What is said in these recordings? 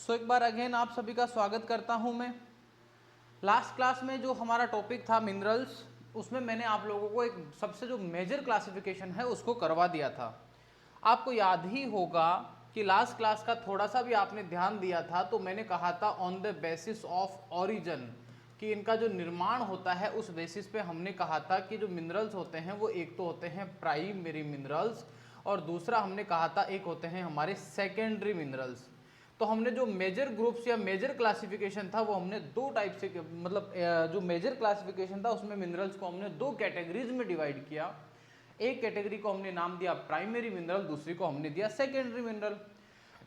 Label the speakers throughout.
Speaker 1: एक बार अगेन आप सभी का स्वागत करता हूं मैं। लास्ट क्लास में जो हमारा टॉपिक था मिनरल्स, उसमें मैंने आप लोगों को एक सबसे जो मेजर क्लासिफिकेशन है उसको करवा दिया था। आपको याद ही होगा कि लास्ट क्लास का थोड़ा सा भी आपने ध्यान दिया था तो मैंने कहा था on the basis of origin, कि इनका जो निर्माण होता है उस बेसिस पे हमने कहा था कि जो मिनरल्स होते हैं वो एक तो होते हैं प्राइमरी मिनरल्स और दूसरा हमने कहा था एक होते हैं हमारे सेकेंडरी मिनरल्स। तो हमने जो मेजर ग्रुप्स या मेजर क्लासिफिकेशन था वो हमने दो टाइप से, मतलब जो मेजर क्लासिफिकेशन था उसमें मिनरल्स को हमने दो कैटेगरीज में डिवाइड किया। एक कैटेगरी को हमने नाम दिया प्राइमरी मिनरल, दूसरी को हमने दिया सेकेंडरी मिनरल।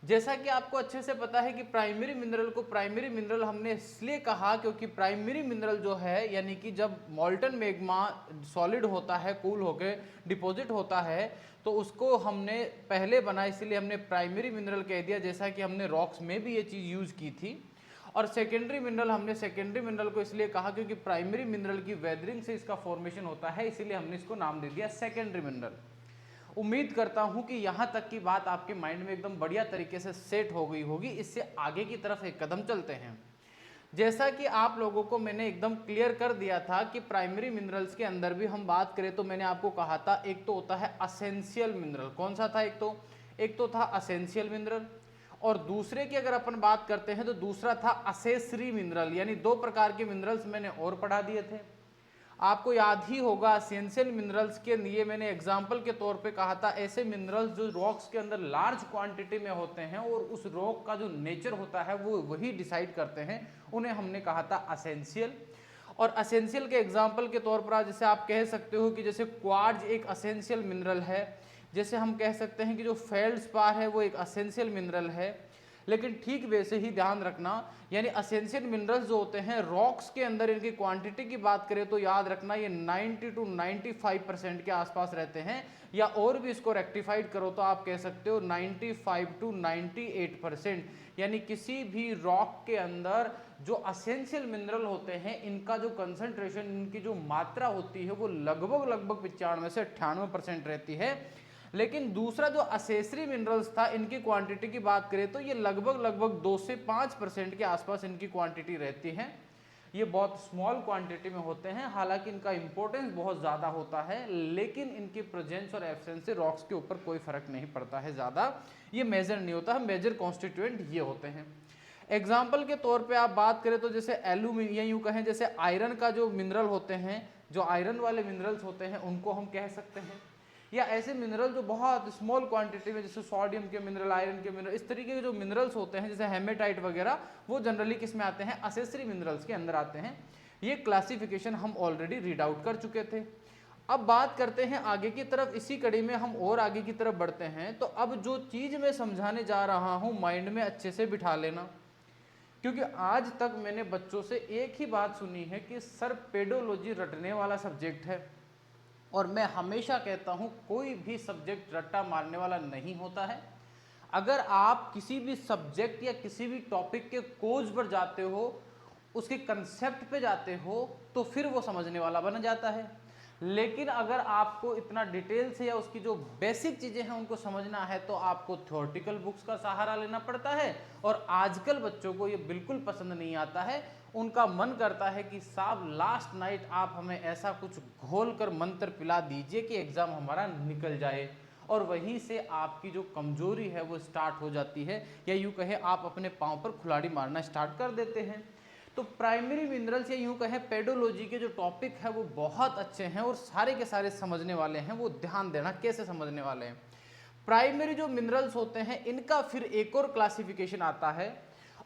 Speaker 1: जैसा कि आपको अच्छे से पता है कि प्राइमरी मिनरल को प्राइमरी मिनरल हमने इसलिए कहा क्योंकि प्राइमरी मिनरल जो है, यानी कि जब मॉल्टन मैग्मा सॉलिड होता है, कूल होकर डिपॉजिट होता है, तो उसको हमने पहले बना, इसलिए हमने प्राइमरी मिनरल कह दिया, जैसा कि हमने रॉक्स में भी ये चीज़ यूज की थी। और सेकेंडरी मिनरल हमने सेकेंडरी मिनरल को इसलिए कहा क्योंकि प्राइमरी मिनरल की वेदरिंग से इसका फॉर्मेशन होता है, इसीलिए हमने इसको नाम दे दिया सेकेंडरी मिनरल। उम्मीद करता हूं कि यहां तक की बात आपके माइंड में एकदम बढ़िया तरीके से सेट हो गई होगी। इससे आगे की तरफ एक कदम चलते हैं। जैसा कि आप लोगों को मैंने एकदम क्लियर कर दिया था कि प्राइमरी मिनरल्स के अंदर भी हम बात करें तो मैंने आपको कहा था एक तो होता है असेंशियल मिनरल। कौन सा था? एक तो था असेंशियल मिनरल, और दूसरे की अगर अपन बात करते हैं तो दूसरा था असेसरी मिनरल। यानी दो प्रकार के मिनरल्स मैंने और पढ़ा दिए थे। आपको याद ही होगा एसेंशियल मिनरल्स के लिए मैंने एग्जाम्पल के तौर पे कहा था ऐसे मिनरल्स जो रॉक्स के अंदर लार्ज क्वांटिटी में होते हैं और उस रॉक का जो नेचर होता है वो वही डिसाइड करते हैं, उन्हें हमने कहा था असेंशियल। और असेंशियल के एग्जाम्पल के तौर पर जैसे आप कह सकते हो कि जैसे क्वार्ट्ज एक असेंशियल मिनरल है, जैसे हम कह सकते हैं कि जो फेल्डस्पार है वो एक असेंशियल मिनरल है। लेकिन ठीक वैसे ही ध्यान रखना, यानी असेंशियल मिनरल्स जो होते हैं रॉक्स के अंदर इनकी क्वांटिटी की बात करें तो याद रखना ये 90 to 95% के आसपास रहते हैं, या और भी इसको रेक्टिफाइड करो तो आप कह सकते हो 95 to 98%। यानी किसी भी रॉक के अंदर जो असेंशियल मिनरल होते हैं इनका जो कंसंट्रेशन, इनकी जो मात्रा होती है वो लगभग 95 से 98% रहती है। लेकिन दूसरा जो असेसरी मिनरल्स था इनकी क्वांटिटी की बात करें तो ये लगभग 2 से 5% के आसपास इनकी क्वांटिटी रहती है। ये बहुत स्मॉल क्वांटिटी में होते हैं, हालांकि इनका इंपॉर्टेंस बहुत ज़्यादा होता है, लेकिन इनकी प्रेजेंस और एब्सेंस से रॉक्स के ऊपर कोई फर्क नहीं पड़ता है ज़्यादा, ये मेजर नहीं होता है। मेजर कॉन्स्टिट्यूएंट ये होते हैं। एग्जाम्पल के तौर पे आप बात करें तो जैसे एल्यूमिनियम, यूँ कहें जैसे आयरन का जो मिनरल होते हैं, जो आयरन वाले मिनरल्स होते हैं उनको हम कह सकते हैं, या ऐसे मिनरल जो बहुत स्मॉल क्वांटिटी में जैसे सोडियम के मिनरल, आयरन के मिनरल, इस तरीके के जो मिनरल्स होते हैं जैसे हेमेटाइट वगैरह, वो जनरली किस में आते हैं? असेसरी मिनरल्स के अंदर आते हैं। ये क्लासिफिकेशन हम ऑलरेडी रीड आउट कर चुके थे। अब बात करते हैं आगे की तरफ, इसी कड़ी में हम और आगे की तरफ बढ़ते हैं। तो अब जो चीज़ मैं समझाने जा रहा हूँ माइंड में अच्छे से बिठा लेना, क्योंकि आज तक मैंने बच्चों से एक ही बात सुनी है कि सर पेडोलॉजी रटने वाला सब्जेक्ट है, और मैं हमेशा कहता हूं कोई भी सब्जेक्ट रट्टा मारने वाला नहीं होता है। अगर आप किसी भी सब्जेक्ट या किसी भी टॉपिक के कोज पर जाते हो, उसके कंसेप्ट पे जाते हो, तो फिर वो समझने वाला बन जाता है। लेकिन अगर आपको इतना डिटेल से या उसकी जो बेसिक चीज़ें हैं उनको समझना है तो आपको थ्योरेटिकल बुक्स का सहारा लेना पड़ता है, और आजकल बच्चों को ये बिल्कुल पसंद नहीं आता है। उनका मन करता है कि साहब लास्ट नाइट आप हमें ऐसा कुछ घोल कर मंत्र पिला दीजिए कि एग्ज़ाम हमारा निकल जाए, और वहीं से आपकी जो कमजोरी है वो स्टार्ट हो जाती है, या यूँ कहे आप अपने पाँव पर खुलाड़ी मारना स्टार्ट कर देते हैं। तो प्राइमरी मिनरल्स या यूँ कहें पेडोलॉजी के जो टॉपिक है वो बहुत अच्छे हैं और सारे के सारे समझने वाले हैं। वो ध्यान देना कैसे समझने वाले हैं। प्राइमरी जो मिनरल्स होते हैं इनका फिर एक और क्लासिफिकेशन आता है,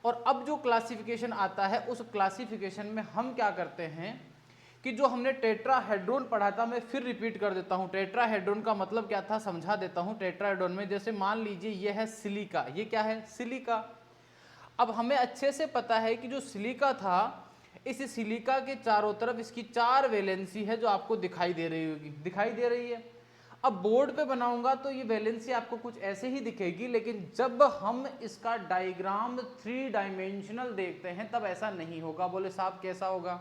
Speaker 1: और अब जो क्लासिफिकेशन आता है उस क्लासिफिकेशन में हम क्या करते हैं कि जो हमने टेट्राहेड्रॉन पढ़ा था, मैं फिर रिपीट कर देता हूं। टेट्राहेड्रॉन का मतलब क्या था समझा देता हूं। टेट्राहेड्रॉन में जैसे मान लीजिए ये है सिलिका, ये क्या है? सिलिका। अब हमें अच्छे से पता है कि जो सिलिका था, इस सिलिका के चारों तरफ इसकी 4 वैलेंसी है जो आपको दिखाई दे रही होगी, दिखाई दे रही है। अब बोर्ड पे बनाऊंगा तो ये वैलेंसी आपको कुछ ऐसे ही दिखेगी, लेकिन जब हम इसका डायग्राम 3 डायमेंशनल देखते हैं तब ऐसा नहीं होगा। बोले साहब कैसा होगा?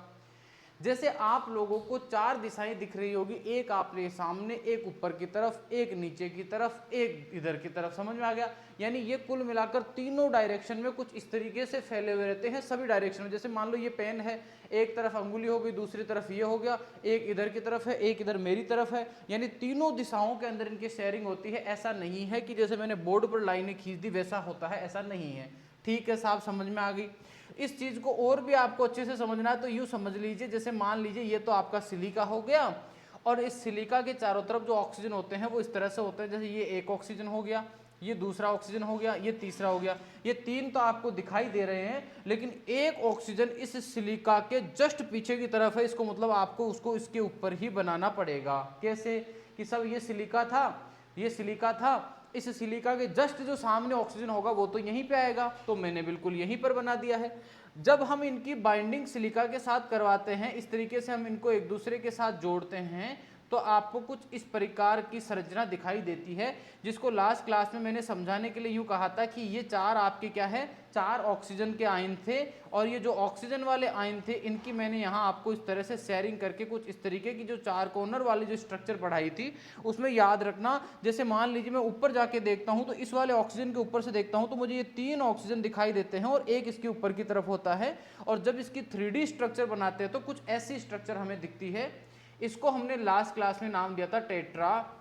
Speaker 1: जैसे आप लोगों को 4 दिशाएं दिख रही होगी, एक आपके सामने, एक ऊपर की तरफ, एक नीचे की तरफ, एक इधर की तरफ, समझ में आ गया। यानी ये कुल मिलाकर तीनों डायरेक्शन में कुछ इस तरीके से फैले हुए रहते हैं, सभी डायरेक्शन में। जैसे मान लो ये पेन है, एक तरफ अंगुली हो गई, दूसरी तरफ ये हो गया, एक इधर की तरफ है, एक इधर मेरी तरफ है, यानी तीनों दिशाओं के अंदर इनकी शेयरिंग होती है। ऐसा नहीं है कि जैसे मैंने बोर्ड पर लाइनें खींच दी वैसा होता है, ऐसा नहीं है। ठीक है साहब, समझ में आ गई। इस चीज को और भी आपको अच्छे से समझना है तो यूं समझ लीजिए, जैसे मान लीजिए ये तो आपका सिलिका हो गया, और इस सिलिका के चारों तरफ जो ऑक्सीजन होते हैं वो इस तरह से होते हैं, जैसे ये एक ऑक्सीजन हो गया, ये दूसरा ऑक्सीजन हो गया, ये तीसरा हो गया। ये 3 तो आपको दिखाई दे रहे हैं, लेकिन एक ऑक्सीजन इस सिलिका के जस्ट पीछे की तरफ है, इसको मतलब आपको उसको इसके ऊपर ही बनाना पड़ेगा। कैसे कि सब ये सिलिका था, ये सिलिका था, इस सिलिका के जस्ट जो सामने ऑक्सीजन होगा वो तो यहीं पे आएगा, तो मैंने बिल्कुल यहीं पर बना दिया है। जब हम इनकी बाइंडिंग सिलिका के साथ करवाते हैं, इस तरीके से हम इनको एक दूसरे के साथ जोड़ते हैं, तो आपको कुछ इस प्रकार की संरचना दिखाई देती है, जिसको लास्ट क्लास में मैंने समझाने के लिए यूं कहा था कि ये 4 आपके क्या है, 4 ऑक्सीजन के आयन थे, और ये जो ऑक्सीजन वाले आयन थे इनकी मैंने यहाँ आपको इस तरह से शेयरिंग करके कुछ इस तरीके की जो 4 कॉर्नर वाली जो स्ट्रक्चर पढ़ाई थी उसमें याद रखना। जैसे मान लीजिए मैं ऊपर जाके देखता हूँ तो इस वाले ऑक्सीजन के ऊपर से देखता हूँ तो मुझे ये 3 ऑक्सीजन दिखाई देते हैं और एक इसके ऊपर की तरफ होता है, और जब इसकी 3D स्ट्रक्चर बनाते हैं तो कुछ ऐसी स्ट्रक्चर हमें दिखती है। इसको हमने लास्ट क्लास में नाम दिया था टेट्राहेड्रॉन।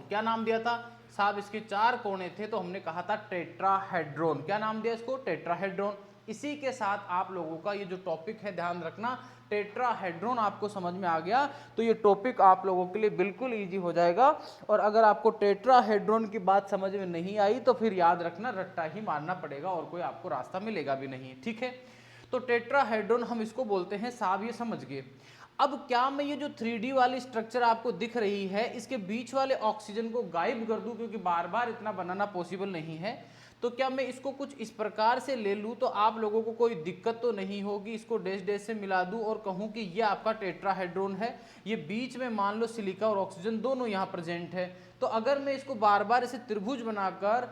Speaker 1: क्या नाम दिया था साहब? इसके 4 कोने थे तो हमने कहा था टेट्राहेड्रॉन। क्या नाम दिया इसको? टेट्राहेड्रॉन। इसी के साथ आप लोगों का ये जो टॉपिक है, ध्यान रखना, टेट्राहेड्रॉन आपको समझ में आ गया तो ये टॉपिक आप लोगों के लिए बिल्कुल इजी हो जाएगा। और अगर आपको टेट्राहेड्रॉन की बात समझ में नहीं आई तो फिर याद रखना रट्टा ही मारना पड़ेगा और कोई आपको रास्ता मिलेगा भी नहीं। ठीक है, तो टेट्राहेड्रॉन हम इसको बोलते हैं साहब, ये समझ गए। अब क्या मैं ये जो 3D वाली स्ट्रक्चर आपको दिख रही है इसके बीच वाले ऑक्सीजन को गायब कर दूं, क्योंकि बार बार इतना बनाना पॉसिबल नहीं है, तो क्या मैं इसको कुछ इस प्रकार से ले लूं तो आप लोगों को कोई दिक्कत तो नहीं होगी? इसको डैश डैश से मिला दूं और कहूं कि ये आपका टेट्राहेड्रॉन है, ये बीच में मान लो सिलिका और ऑक्सीजन दोनों यहाँ प्रेजेंट है। तो अगर मैं इसको बार बार इसे त्रिभुज बनाकर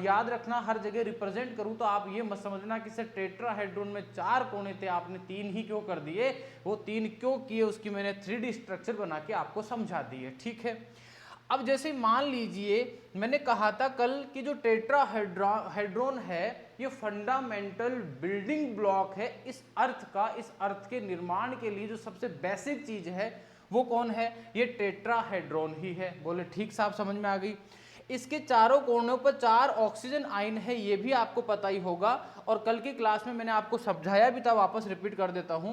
Speaker 1: याद रखना हर जगह रिप्रेजेंट करूं तो आप ये मत समझना कि सर टेट्राहेड्रॉन में 4 कोने थे, आपने 3 ही क्यों कर दिए? वो 3 क्यों किए उसकी मैंने 3D स्ट्रक्चर बना के आपको समझा दी है। ठीक है, अब जैसे मान लीजिए मैंने कहा था कल कि जो टेट्राहेड्रॉन है ये फंडामेंटल बिल्डिंग ब्लॉक है इस अर्थ का। इस अर्थ के निर्माण के लिए जो सबसे बेसिक चीज है वो कौन है? ये टेट्राहेड्रॉन ही है। बोले ठीक साहब, समझ में आ गई। इसके चारों कोनों पर 4 ऑक्सीजन आयन है, ये भी आपको पता ही होगा, और कल की क्लास में मैंने आपको समझाया भी था, वापस रिपीट कर देता हूं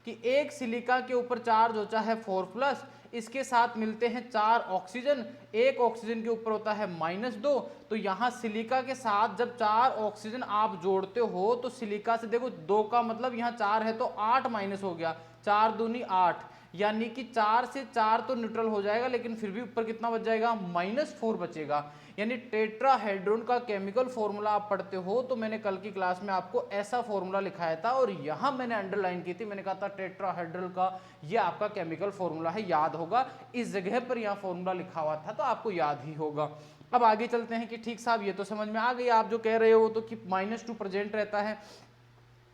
Speaker 1: कि एक सिलिका के ऊपर चार्ज होता है 4+, इसके साथ मिलते हैं 4 ऑक्सीजन, एक ऑक्सीजन के ऊपर होता है -2। तो यहाँ सिलिका के साथ जब 4 ऑक्सीजन आप जोड़ते हो तो सिलिका से देखो 2 का मतलब यहाँ 4 है तो 8 माइनस हो गया, 4 दूनी 8, यानी कि 4 से 4 तो न्यूट्रल हो जाएगा, लेकिन फिर भी ऊपर कितना बच जाएगा? -4 बचेगा। यानी टेट्राहेड्रॉन का केमिकल फॉर्मूला आप पढ़ते हो तो मैंने कल की क्लास में आपको ऐसा फॉर्मूला लिखाया था और यहां मैंने अंडरलाइन की थी, मैंने कहा था टेट्राहेड्रल का ये आपका केमिकल फॉर्मूला है, याद होगा। इस जगह पर यहां फॉर्मूला लिखा हुआ था तो आपको याद ही होगा। अब आगे चलते हैं कि ठीक साहब ये तो समझ में आ गई, आप जो कह रहे हो तो कि -2 प्रेजेंट रहता है,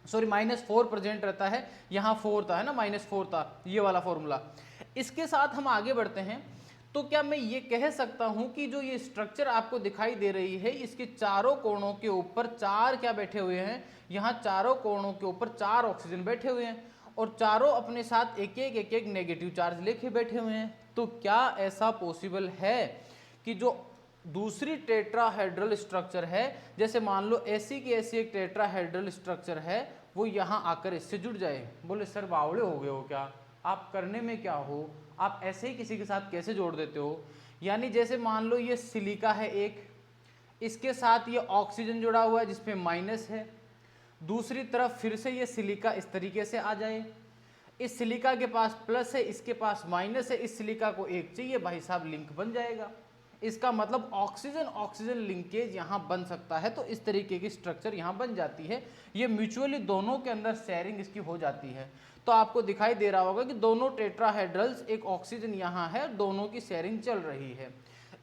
Speaker 1: सॉरी -4 प्रेजेंट रहता है, यहाँ 4 था है ना, -4 था ये वाला फॉर्मूला। इसके साथ हम आगे बढ़ते हैं तो क्या मैं ये कह सकता हूं कि जो ये स्ट्रक्चर आपको दिखाई दे रही है इसके चारों कोणों के ऊपर 4 क्या बैठे हुए हैं? यहाँ चारों कोणों के ऊपर 4 ऑक्सीजन बैठे हुए हैं और चारों अपने साथ एक एक नेगेटिव चार्ज लेके बैठे हुए हैं। तो क्या ऐसा पॉसिबल है कि जो दूसरी टेट्राहेड्रल स्ट्रक्चर है, जैसे मान लो ऐसी की ऐसी एक टेट्राहेड्रल स्ट्रक्चर है, वो यहाँ आकर इससे जुड़ जाए? बोले सर बावड़े हो गए हो क्या आप? करने में क्या हो, आप ऐसे ही किसी के साथ कैसे जोड़ देते हो? यानी जैसे मान लो ये सिलिका है एक, इसके साथ ये ऑक्सीजन जुड़ा हुआ है जिसपे माइनस है, दूसरी तरफ फिर से ये सिलिका इस तरीके से आ जाए, इस सिलिका के पास प्लस है, इसके पास माइनस है, इस सिलिका को एक चाहिए, भाई साहब लिंक बन जाएगा। इसका मतलब ऑक्सीजन ऑक्सीजन लिंकेज यहाँ बन सकता है, तो इस तरीके की स्ट्रक्चर यहाँ बन जाती है। ये म्यूचुअली दोनों के अंदर शेयरिंग इसकी हो जाती है। तो आपको दिखाई दे रहा होगा कि दोनों टेट्राहेड्रल्स, एक ऑक्सीजन यहाँ है, दोनों की शेयरिंग चल रही है।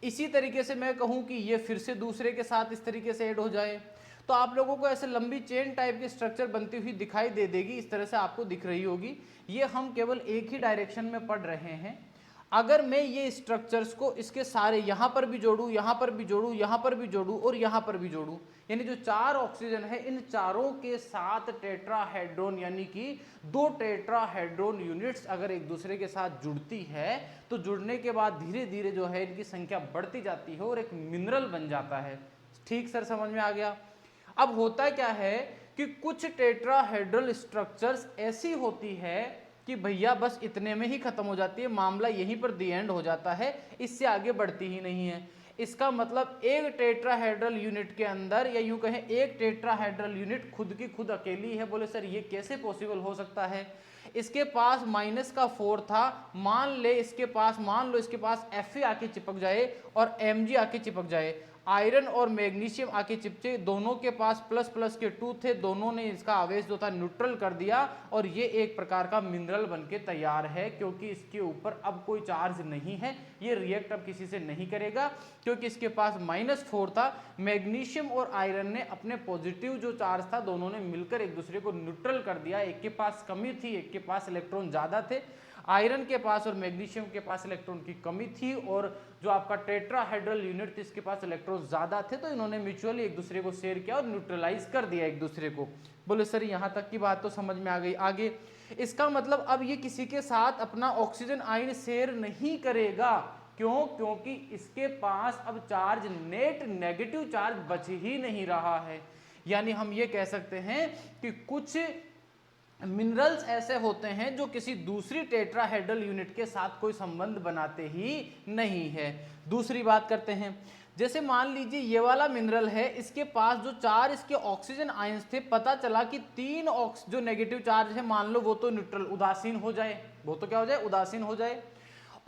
Speaker 1: इसी तरीके से मैं कहूँ कि ये फिर से दूसरे के साथ इस तरीके से ऐड हो जाए, तो तो आप लोगों को ऐसे लंबी चेन टाइप की स्ट्रक्चर बनती हुई दिखाई दे देगी, इस तरह से आपको दिख रही होगी। ये हम केवल एक ही डायरेक्शन में पढ़ रहे हैं। अगर मैं ये स्ट्रक्चर्स को इसके सारे यहाँ पर भी जोड़ूँ, यहाँ पर भी जोड़ूँ, यहाँ पर भी जोड़ूँ और यहाँ पर भी जोड़ूँ, यानी जो 4 ऑक्सीजन है इन चारों के साथ टेट्राहेड्रोन यानी कि 2 टेट्राहेड्रोन यूनिट्स अगर एक दूसरे के साथ जुड़ती है तो जुड़ने के बाद धीरे धीरे जो है इनकी संख्या बढ़ती जाती है और एक मिनरल बन जाता है। ठीक सर, समझ में आ गया। अब होता क्या है कि कुछ टेट्राहेड्रल स्ट्रक्चर्स ऐसी होती है कि भैया बस इतने में ही खत्म हो जाती है, मामला यहीं पर दी एंड हो जाता है, इससे आगे बढ़ती ही नहीं है। इसका मतलब एक टेट्राहेड्रल यूनिट के अंदर, या यूं कहें एक टेट्राहेड्रल यूनिट खुद की खुद अकेली है। बोले सर ये कैसे पॉसिबल हो सकता है? इसके पास -4 था, मान लो इसके पास Fe आके चिपक जाए और Mg आके चिपक जाए, आयरन और मैग्नीशियम आके चिपचे, दोनों के पास प्लस के 2 थे, दोनों ने इसका आवेश जो था न्यूट्रल कर दिया और ये एक प्रकार का मिनरल बनके तैयार है, क्योंकि इसके ऊपर अब कोई चार्ज नहीं है, ये रिएक्ट अब किसी से नहीं करेगा, क्योंकि इसके पास -4 था। मैग्नीशियम और आयरन ने अपने पॉजिटिव जो चार्ज था दोनों ने मिलकर एक दूसरे को न्यूट्रल कर दिया। एक के पास कमी थी, एक के पास इलेक्ट्रॉन ज़्यादा थे। आयरन के पास और मैग्नीशियम के पास इलेक्ट्रॉन की कमी थी और जो आपका टेट्राहेड्रल यूनिट थी इसके पास इलेक्ट्रॉन ज़्यादा थे, तो इन्होंने म्यूचुअली एक दूसरे को शेयर किया और न्यूट्रलाइज कर दिया एक दूसरे को। बोले सर यहाँ तक की बात तो समझ में आ गई। आगे इसका मतलब अब ये किसी के साथ अपना ऑक्सीजन आयन शेयर नहीं करेगा। क्यों? क्योंकि इसके पास अब चार्ज, नेट नेगेटिव चार्ज बच ही नहीं रहा है। यानी हम ये कह सकते हैं कि कुछ मिनरल्स ऐसे होते हैं जो किसी दूसरी टेट्राहेड्रल यूनिट के साथ कोई संबंध बनाते ही नहीं है। दूसरी बात करते हैं, जैसे मान लीजिए ये वाला मिनरल है, इसके पास जो 4 इसके ऑक्सीजन आयंस थे, पता चला कि 3 जो नेगेटिव चार्ज है मान लो वो तो न्यूट्रल उदासीन हो जाए, वो तो क्या हो जाए, उदासीन हो जाए,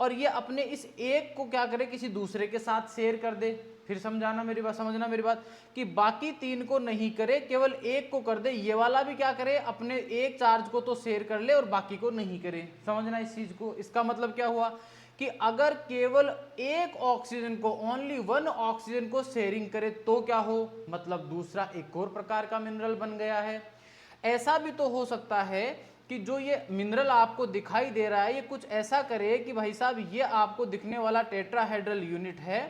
Speaker 1: और ये अपने इस एक को क्या करे, किसी दूसरे के साथ शेयर कर दे। फिर समझाना मेरी बात, समझना मेरी बात, कि बाकी 3 को नहीं करे, केवल एक को कर दे। ये वाला भी क्या करे, अपने एक चार्ज को तो शेयर कर ले और बाकी को नहीं करे। समझना इस चीज को। इसका मतलब क्या हुआ कि अगर केवल एक ऑक्सीजन को, ओनली 1 ऑक्सीजन को शेयरिंग करे तो क्या हो, मतलब दूसरा एक और प्रकार का मिनरल बन गया है। ऐसा भी तो हो सकता है कि जो ये मिनरल आपको दिखाई दे रहा है ये कुछ ऐसा करे कि भाई साहब ये आपको दिखने वाला टेट्राहेड्रल यूनिट है,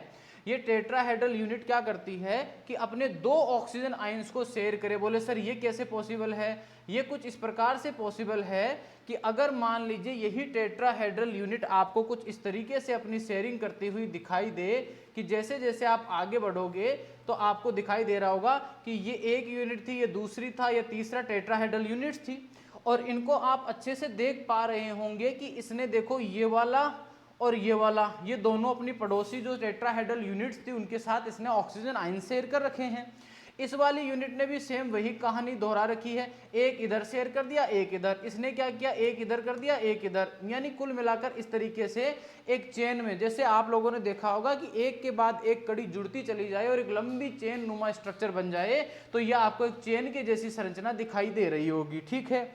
Speaker 1: ये टेट्राहेड्रल यूनिट क्या करती है कि अपने 2 ऑक्सीजन आयंस को शेयर करे। बोले सर ये कैसे पॉसिबल है? ये कुछ इस प्रकार से पॉसिबल है कि अगर मान लीजिए यही टेट्राहेड्रल यूनिट आपको कुछ इस तरीके से अपनी शेयरिंग करती हुई दिखाई दे कि जैसे जैसे आप आगे बढ़ोगे तो आपको दिखाई दे रहा होगा कि ये एक यूनिट थी, ये दूसरी था, ये तीसरा टेट्राहेड्रल यूनिट थी, और इनको आप अच्छे से देख पा रहे होंगे कि इसने देखो ये वाला और ये वाला, ये दोनों अपनी पड़ोसी जो टेट्राहेड्रल यूनिट्स थी उनके साथ इसने ऑक्सीजन आयन शेयर कर रखे हैं। इस वाली यूनिट ने भी सेम वही कहानी दोहरा रखी है, एक इधर शेयर कर दिया, एक इधर, इसने क्या किया, एक इधर कर दिया, एक इधर, यानी कुल मिलाकर इस तरीके से एक चेन में, जैसे आप लोगों ने देखा होगा कि एक के बाद एक कड़ी जुड़ती चली जाए और एक लंबी चेन नुमा स्ट्रक्चर बन जाए, तो यह आपको एक चेन के जैसी संरचना दिखाई दे रही होगी। ठीक है,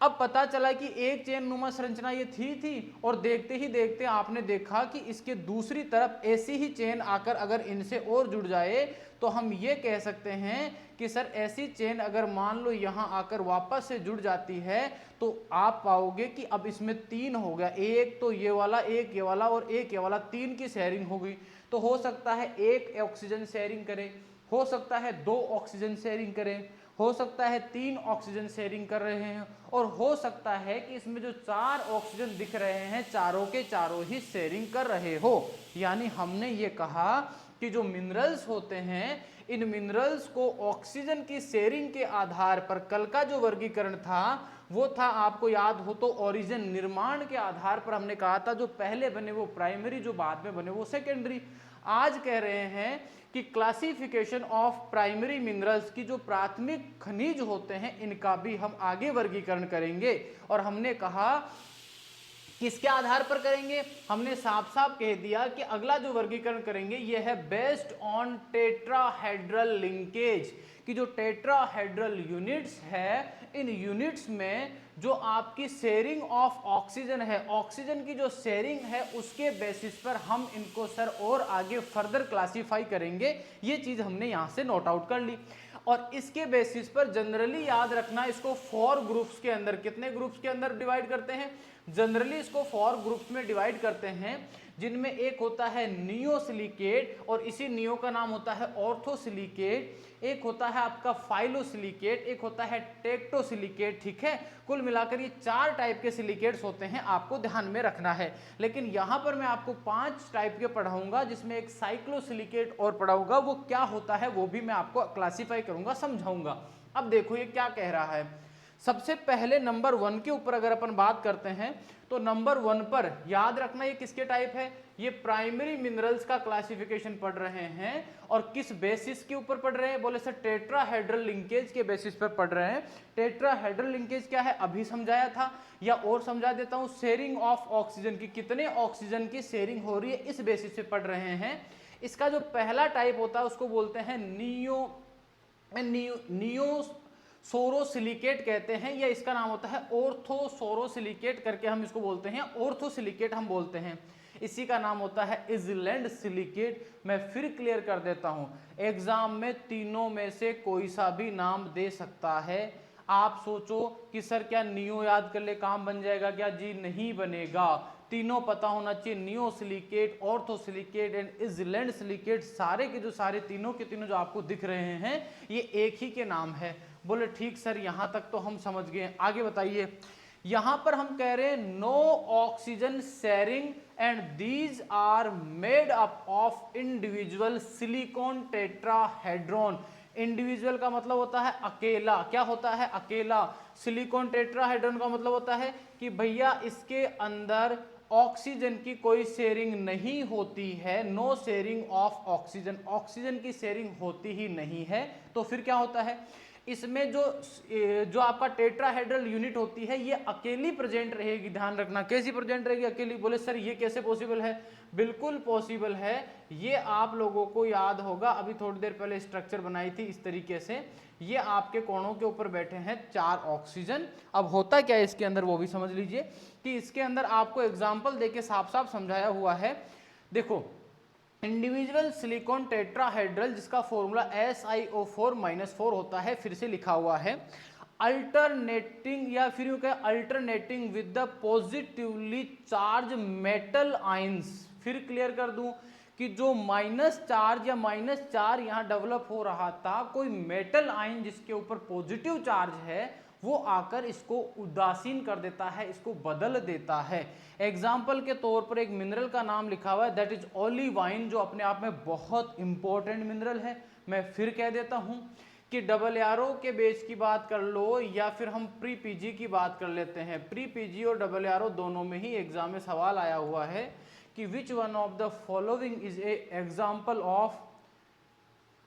Speaker 1: अब पता चला कि एक चेन नुमा संरचना ये थी और देखते ही देखते आपने देखा कि इसके दूसरी तरफ ऐसी ही चेन आकर अगर इनसे और जुड़ जाए तो हम ये कह सकते हैं कि सर ऐसी चेन अगर मान लो यहाँ आकर वापस से जुड़ जाती है तो आप पाओगे कि अब इसमें 3 हो गया, एक तो ये वाला, एक ये वाला और एक ये वाला, 3 की शेयरिंग हो गई। तो हो सकता है 1 ऑक्सीजन शेयरिंग करे, हो सकता है 2 ऑक्सीजन शेयरिंग करें, हो सकता है 3 ऑक्सीजन शेयरिंग कर रहे हैं, और हो सकता है कि इसमें जो 4 ऑक्सीजन दिख रहे हैं चारों के चारों ही शेयरिंग कर रहे हो। यानी हमने ये कहा कि जो मिनरल्स होते हैं इन मिनरल्स को ऑक्सीजन की शेयरिंग के आधार पर, कल का जो वर्गीकरण था वो था, आपको याद हो तो, ओरिजिन, निर्माण के आधार पर हमने कहा था जो पहले बने वो प्राइमरी, जो बाद में बने वो सेकेंडरी। आज कह रहे हैं कि क्लासिफिकेशन ऑफ प्राइमरी मिनरल्स की जो प्राथमिक खनिज होते हैं इनका भी हम आगे वर्गीकरण करेंगे। और हमने कहा किसके आधार पर करेंगे, हमने साफ साफ कह दिया कि अगला जो वर्गीकरण करेंगे ये है बेस्ड ऑन टेट्राहेड्रल लिंकेज, कि जो टेट्राहेड्रल यूनिट्स है इन यूनिट्स में जो आपकी शेयरिंग ऑफ ऑक्सीजन है, ऑक्सीजन की जो शेयरिंग है उसके बेसिस पर हम इनको सर और आगे फर्दर क्लासिफाई करेंगे। ये चीज हमने यहां से नोट आउट कर ली। और इसके बेसिस पर जनरली याद रखना, इसको 4 ग्रुप्स के अंदर, कितने ग्रुप्स के अंदर डिवाइड करते हैं, जनरली इसको 4 ग्रुप्स में डिवाइड करते हैं, जिनमें एक होता है नियोसिलिकेट और इसी नियो का नाम होता है ऑर्थोसिलिकेट, एक होता है आपका फाइलोसिलिकेट, एक होता है टेक्टोसिलिकेट। ठीक है, कुल मिलाकर ये 4 टाइप के सिलिकेट्स होते हैं, आपको ध्यान में रखना है। लेकिन यहां पर मैं आपको 5 टाइप के पढ़ाऊंगा, जिसमें एक साइक्लोसिलिकेट और पढ़ाऊंगा, वो क्या होता है वो भी मैं आपको क्लासीफाई करूंगा, समझाऊंगा। अब देखो ये क्या कह रहा है। सबसे पहले नंबर 1 के ऊपर अगर अपन बात करते हैं तो नंबर 1 पर याद रखना ये किसके टाइप है, ये प्राइमरी मिनरल्स का क्लासिफिकेशन पढ़ रहे हैं। और किस बेसिस के ऊपर पढ़ रहे हैं, बोले सर टेट्राहेड्रल लिंकेज के बेसिस पर पढ़ रहे हैं। टेट्राहेड्रल लिंकेज क्या है अभी समझाया था, या और समझा देता हूं, शेयरिंग ऑफ ऑक्सीजन की, कितने ऑक्सीजन की शेयरिंग हो रही है, इस बेसिस पे पढ़ रहे हैं। इसका जो पहला टाइप होता है उसको बोलते हैं नियो सोरोसिलिकेट कहते हैं, या इसका नाम होता है ऑर्थोसोरोसिलिकेट करके हम इसको बोलते हैं, ऑर्थोसिलिकेट हम बोलते हैं। इसी का नाम होता है इजलैंड सिलिकेट। मैं फिर क्लियर कर देता हूं, एग्जाम में तीनों में से कोई सा भी नाम दे सकता है। आप सोचो कि सर क्या नियो याद कर ले काम बन जाएगा क्या, जी नहीं बनेगा। तीनों पता होना चाहिए, नियोसिलिकेट, ऑर्थोसिलिकेट एंड इजलैंड सिलिकेट, सारे के जो सारे तीनों के तीनों जो आपको दिख रहे हैं ये एक ही के नाम है। बोले ठीक सर यहां तक तो हम समझ गए, आगे बताइए। यहां पर हम कह रहे हैं no oxygen sharing and these are made up of individual silicon tetrahedron. Individual का मतलब होता है अकेला, क्या होता है अकेला। सिलिकॉन टेट्राहेड्रॉन का मतलब होता है कि भैया इसके अंदर ऑक्सीजन की कोई शेयरिंग नहीं होती है, no sharing of oxygen, oxygen की शेयरिंग होती ही नहीं है। तो फिर क्या होता है, इसमें जो आपका टेट्राहेड्रल यूनिट होती है ये अकेली प्रेजेंट रहेगी, ध्यान रखना। कैसी प्रेजेंट रहेगी, अकेली। बोले सर ये कैसे पॉसिबल है, बिल्कुल पॉसिबल है। ये आप लोगों को याद होगा, अभी थोड़ी देर पहले स्ट्रक्चर बनाई थी इस तरीके से। ये आपके कोणों के ऊपर बैठे हैं 4 ऑक्सीजन। अब होता क्या है इसके अंदर वो भी समझ लीजिए, कि इसके अंदर आपको एग्जाम्पल देके साफ साफ समझाया हुआ है। देखो इंडिविजुअल सिलिकॉन टेट्राहेड्रल, जिसका फॉर्मूला SiO4 होता है, फिर से लिखा हुआ है अल्टरनेटिंग, या फिर यूं कहें alternating with the positively charge metal ions. फिर क्लियर कर दूं कि जो माइनस चार्ज या -4 यहां डेवलप हो रहा था, कोई मेटल आयन जिसके ऊपर पॉजिटिव चार्ज है वो आकर इसको उदासीन कर देता है, इसको बदल देता है। एग्जाम्पल के तौर पर एक मिनरल का नाम लिखा हुआ है, दैट इज ओलिवाइन, जो अपने आप में बहुत इंपॉर्टेंट मिनरल है। मैं फिर कह देता हूं कि ARO के बेस की बात कर लो या फिर हम प्री पीजी की बात कर लेते हैं। प्री पीजी और ARO दोनों में ही एग्जाम में सवाल आया हुआ है कि which one of the following is a example of.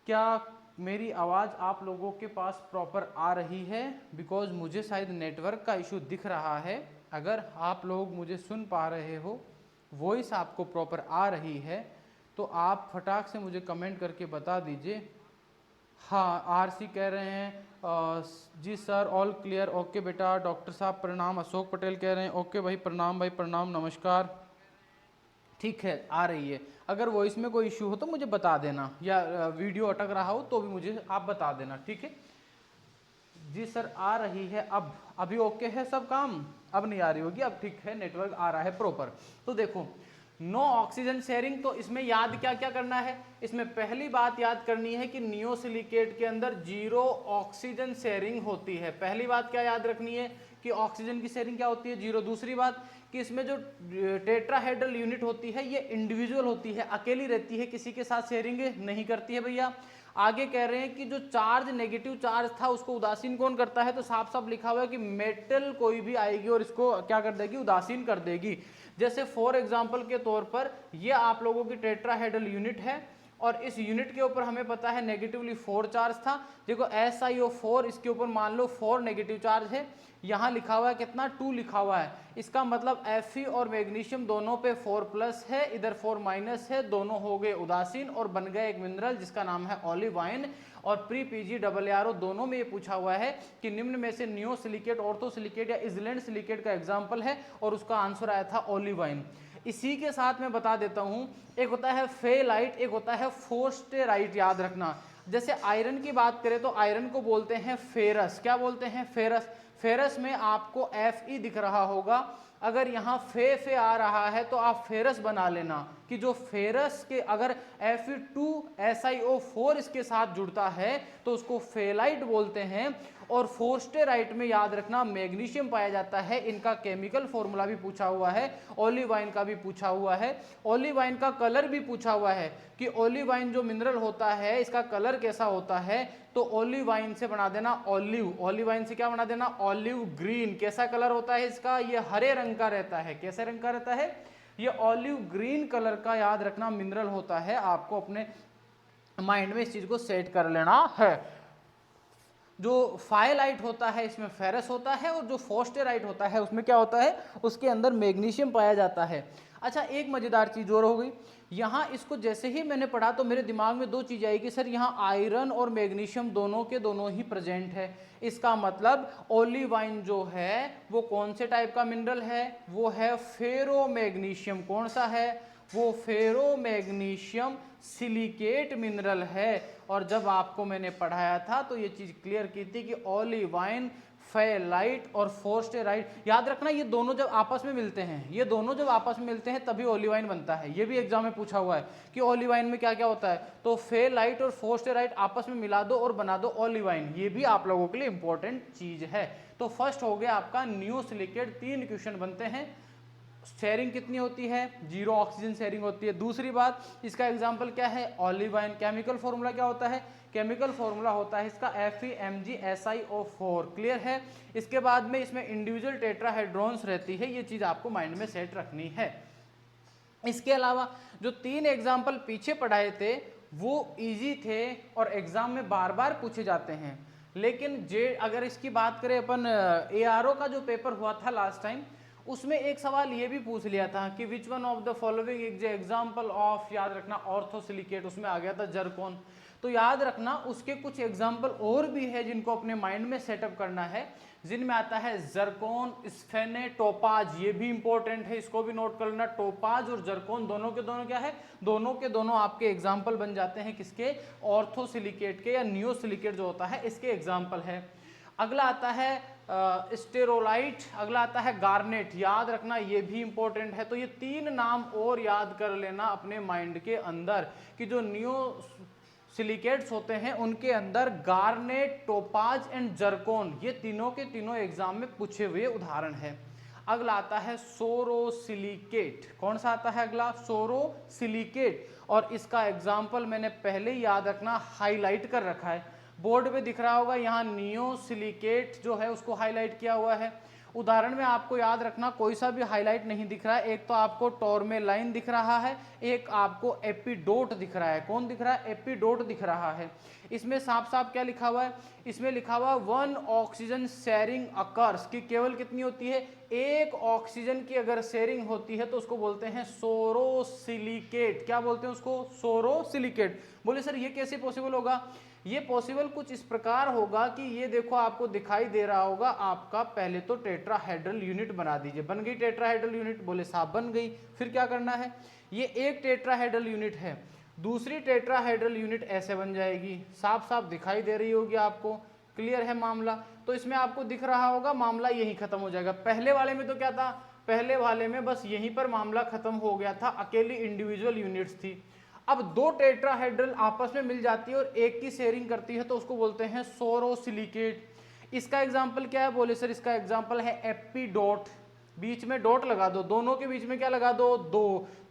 Speaker 1: क्या मेरी आवाज़ आप लोगों के पास प्रॉपर आ रही है, बिकॉज मुझे शायद नेटवर्क का इशू दिख रहा है। अगर आप लोग मुझे सुन पा रहे हो, वॉइस आपको प्रॉपर आ रही है, तो आप फटाक से मुझे कमेंट करके बता दीजिए। हाँ RC कह रहे हैं जी सर ऑल क्लियर, ओके बेटा। डॉक्टर साहब प्रणाम, अशोक पटेल कह रहे हैं ओके भाई प्रणाम, भाई प्रणाम, नमस्कार। ठीक है आ रही है। अगर वॉइस में कोई इश्यू हो तो मुझे बता देना, या वीडियो अटक रहा हो तो भी मुझे आप बता देना, ठीक है जी सर आ रही है। अब अभी ओके है सब काम, अब नहीं आ रही होगी, अब ठीक है, नेटवर्क आ रहा है प्रॉपर। तो देखो नो ऑक्सीजन शेयरिंग, तो इसमें याद क्या क्या करना है, इसमें पहली बात याद करनी है कि नियोसिलिकेट के अंदर 0 ऑक्सीजन शेयरिंग होती है। पहली बात क्या याद रखनी है कि ऑक्सीजन की शेयरिंग क्या होती है, 0। दूसरी बात कि इसमें जो टेट्राहेड्रल यूनिट होती है ये इंडिविजुअल होती है, अकेली रहती है, किसी के साथ शेयरिंग नहीं करती है भैया। आगे कह रहे हैं कि जो चार्ज नेगेटिव चार्ज था उसको उदासीन कौन करता है, तो साफ साफ लिखा हुआ है कि मेटल कोई भी आएगी और इसको क्या कर देगी, उदासीन कर देगी। जैसे फॉर एग्जांपल के तौर पर ये आप लोगों की टेट्राहेड्रल यूनिट है और इस यूनिट के ऊपर हमें पता है नेगेटिवली 4 चार्ज था। देखो SiO4 इसके ऊपर मान लो 4 नेगेटिव चार्ज है, यहाँ लिखा हुआ है कितना 2 लिखा हुआ है। इसका मतलब Fe और मैग्नीशियम दोनों पे 4+ है, इधर 4- है, दोनों हो गए उदासीन और बन गए एक मिनरल जिसका नाम है ओलिवाइन। और प्री पीजी ARO दोनों में ये पूछा हुआ है कि निम्न में से नियोसिलिकेट, ऑर्थोसिलिकेट या इजलैंड सिलिकेट का एग्जाम्पल है, और उसका आंसर आया था ओलिवाइन। इसी के साथ मैं बता देता हूँ, एक होता है फेलाइट, एक होता है फोस्टेराइट, याद रखना। जैसे आयरन की बात करें तो आयरन को बोलते हैं फेरस। क्या बोलते हैं? फेरस। फेरस में आपको Fe दिख रहा होगा, अगर यहाँ फे आ रहा है तो आप फेरस बना लेना कि जो फेरस के अगर Fe2SiO4 इसके साथ जुड़ता है तो उसको फेलाइट बोलते हैं। और फोस्टेराइट में याद रखना मैग्नीशियम पाया जाता है। इनका केमिकल फॉर्मूला भी पूछा हुआ है, ओलिवाइन का भी पूछा हुआ है, ओलिवाइन का कलर भी पूछा हुआ है कि ओलिवाइन जो मिनरल होता है इसका कलर कैसा होता है, तो ओलिवाइन से बना देना ऑलिव, ओलिवाइन से क्या बना देना? Olive green. कैसा कलर होता है इसका? ये हरे रंग का रहता है। कैसे रंग का रहता है? ये ऑलिव ग्रीन कलर का याद रखना मिनरल होता है। आपको अपने माइंड में इस चीज को सेट कर लेना है। जो फाइलाइट होता है इसमें फेरस होता है, और जो फोस्टेराइट होता है उसमें क्या होता है? उसके अंदर मैग्नीशियम पाया जाता है। अच्छा, एक मजेदार चीज और हो गई यहाँ, इसको जैसे ही मैंने पढ़ा तो मेरे दिमाग में दो चीज आई कि सर यहाँ आयरन और मैग्नीशियम दोनों के दोनों ही प्रेजेंट है। इसका मतलब ओलिवाइन जो है वो कौन से टाइप का मिनरल है? वो है फेरो मैग्नीशियम। कौन सा है? वो फेरो मैग्नीशियम सिलिकेट मिनरल है। और जब आपको मैंने पढ़ाया था तो ये चीज क्लियर की थी कि ओलिवाइन, फेलाइट और फोस्टेराइट, याद रखना ये दोनों जब आपस में मिलते हैं, ये दोनों जब आपस में मिलते हैं तभी ओलिवाइन बनता है। ये भी एग्जाम में पूछा हुआ है कि ओलिवाइन में क्या क्या होता है, तो फेलाइट और फोस्टेराइट आपस में मिला दो और बना दो ओलिवाइन। ये भी आप लोगों के लिए इंपॉर्टेंट चीज है। तो फर्स्ट हो गया आपका नियोसिलिकेट। 3 क्वेश्चन बनते हैं। शेयरिंग कितनी होती है? 0 ऑक्सीजन शेयरिंग होती है। दूसरी बात, इसका एग्जांपल क्या है? ओलिवाइन। केमिकल फॉर्मूला क्या होता है? केमिकल फॉर्मूला होता है इसका FeMgSiO4। क्लियर है? इसके बाद में इसमें इंडिविजुअल टेट्राहेड्रॉन्स रहती है, ये चीज आपको माइंड में सेट रखनी है। इसके अलावा जो 3 एग्जाम्पल पीछे पढ़ाए थे वो इजी थे और एग्जाम में बार बार पूछे जाते हैं। लेकिन अगर इसकी बात करें अपन ARO का जो पेपर हुआ था लास्ट टाइम, उसमें एक सवाल ये भी पूछ लिया था कि which one of the following is example of, याद रखना, ऑर्थोसिलिकेट। उसमें आ गया था जर्कोन। तो याद रखना उसके कुछ एग्जाम्पल और भी है जिनको अपने माइंड में सेटअप करना है, जिनमें आता है जर्कोन, स्फेने, टोपाज। ये भी इंपॉर्टेंट है, इसको भी नोट कर लेना। टोपाज और जर्कोन दोनों के दोनों क्या है? दोनों के दोनों आपके एग्जाम्पल बन जाते हैं किसके? ऑर्थोसिलिकेट के, या नियोसिलिकेट जो होता है इसके एग्जाम्पल है। अगला आता है स्टेरोलाइट, अगला आता है गार्नेट। याद रखना ये भी इंपॉर्टेंट है। तो ये 3 नाम और याद कर लेना अपने माइंड के अंदर कि जो नियोसिलिकेट्स होते हैं उनके अंदर गार्नेट, टोपाज एंड जर्कोन, ये तीनों के तीनों एग्जाम में पूछे हुए उदाहरण है। अगला आता है सोरोसिलिकेट। कौन सा आता है अगला? सोरोसिलिकेट। और इसका एग्जाम्पल मैंने पहले ही याद रखना हाईलाइट कर रखा है, बोर्ड पे दिख रहा होगा। यहाँ नियोसिलिकेट जो है उसको हाईलाइट किया हुआ है। उदाहरण में आपको याद रखना कोई सा भी हाईलाइट नहीं दिख रहा है। एक तो आपको टॉर्मेलाइन दिख रहा है, एक आपको एपिडोट दिख रहा है। कौन दिख रहा है? एपिडोट दिख रहा है। इसमें साफ साफ क्या लिखा हुआ है? इसमें लिखा हुआ 1 ऑक्सीजन शेयरिंग अकर्स, की केवल कितनी होती है? 1 ऑक्सीजन की अगर शेयरिंग होती है तो उसको बोलते हैं सोरोसिलिकेट। क्या बोलते हैं उसको? सोरोसिलिकेट। बोले सर ये कैसे पॉसिबल होगा? ये पॉसिबल कुछ इस प्रकार होगा कि ये देखो आपको दिखाई दे रहा होगा आपका, पहले तो टेट्राहेड्रल यूनिट बना दीजिए। बन गई टेट्राहेड्रल यूनिट? बोले साहब बन गई। फिर क्या करना है? ये एक टेट्राहेड्रल यूनिट है, दूसरी टेट्राहेड्रल यूनिट ऐसे बन जाएगी, साफ साफ दिखाई दे रही होगी आपको। क्लियर है मामला? तो इसमें आपको दिख रहा होगा मामला यही खत्म हो जाएगा। पहले वाले में तो क्या था? पहले वाले में बस यहीं पर मामला खत्म हो गया था, अकेली इंडिविजुअल यूनिट्स थी। अब 2 टेट्राहेड्रल आपस में मिल जाती है और एक की शेयरिंग करती है तो उसको बोलते हैं सोरोसिलिकेट। इसका एग्जाम्पल क्या है? बोले सर इसका एग्जाम्पल है एपिडोट। बीच में डॉट लगा दो, दोनों के बीच में क्या लगा दो?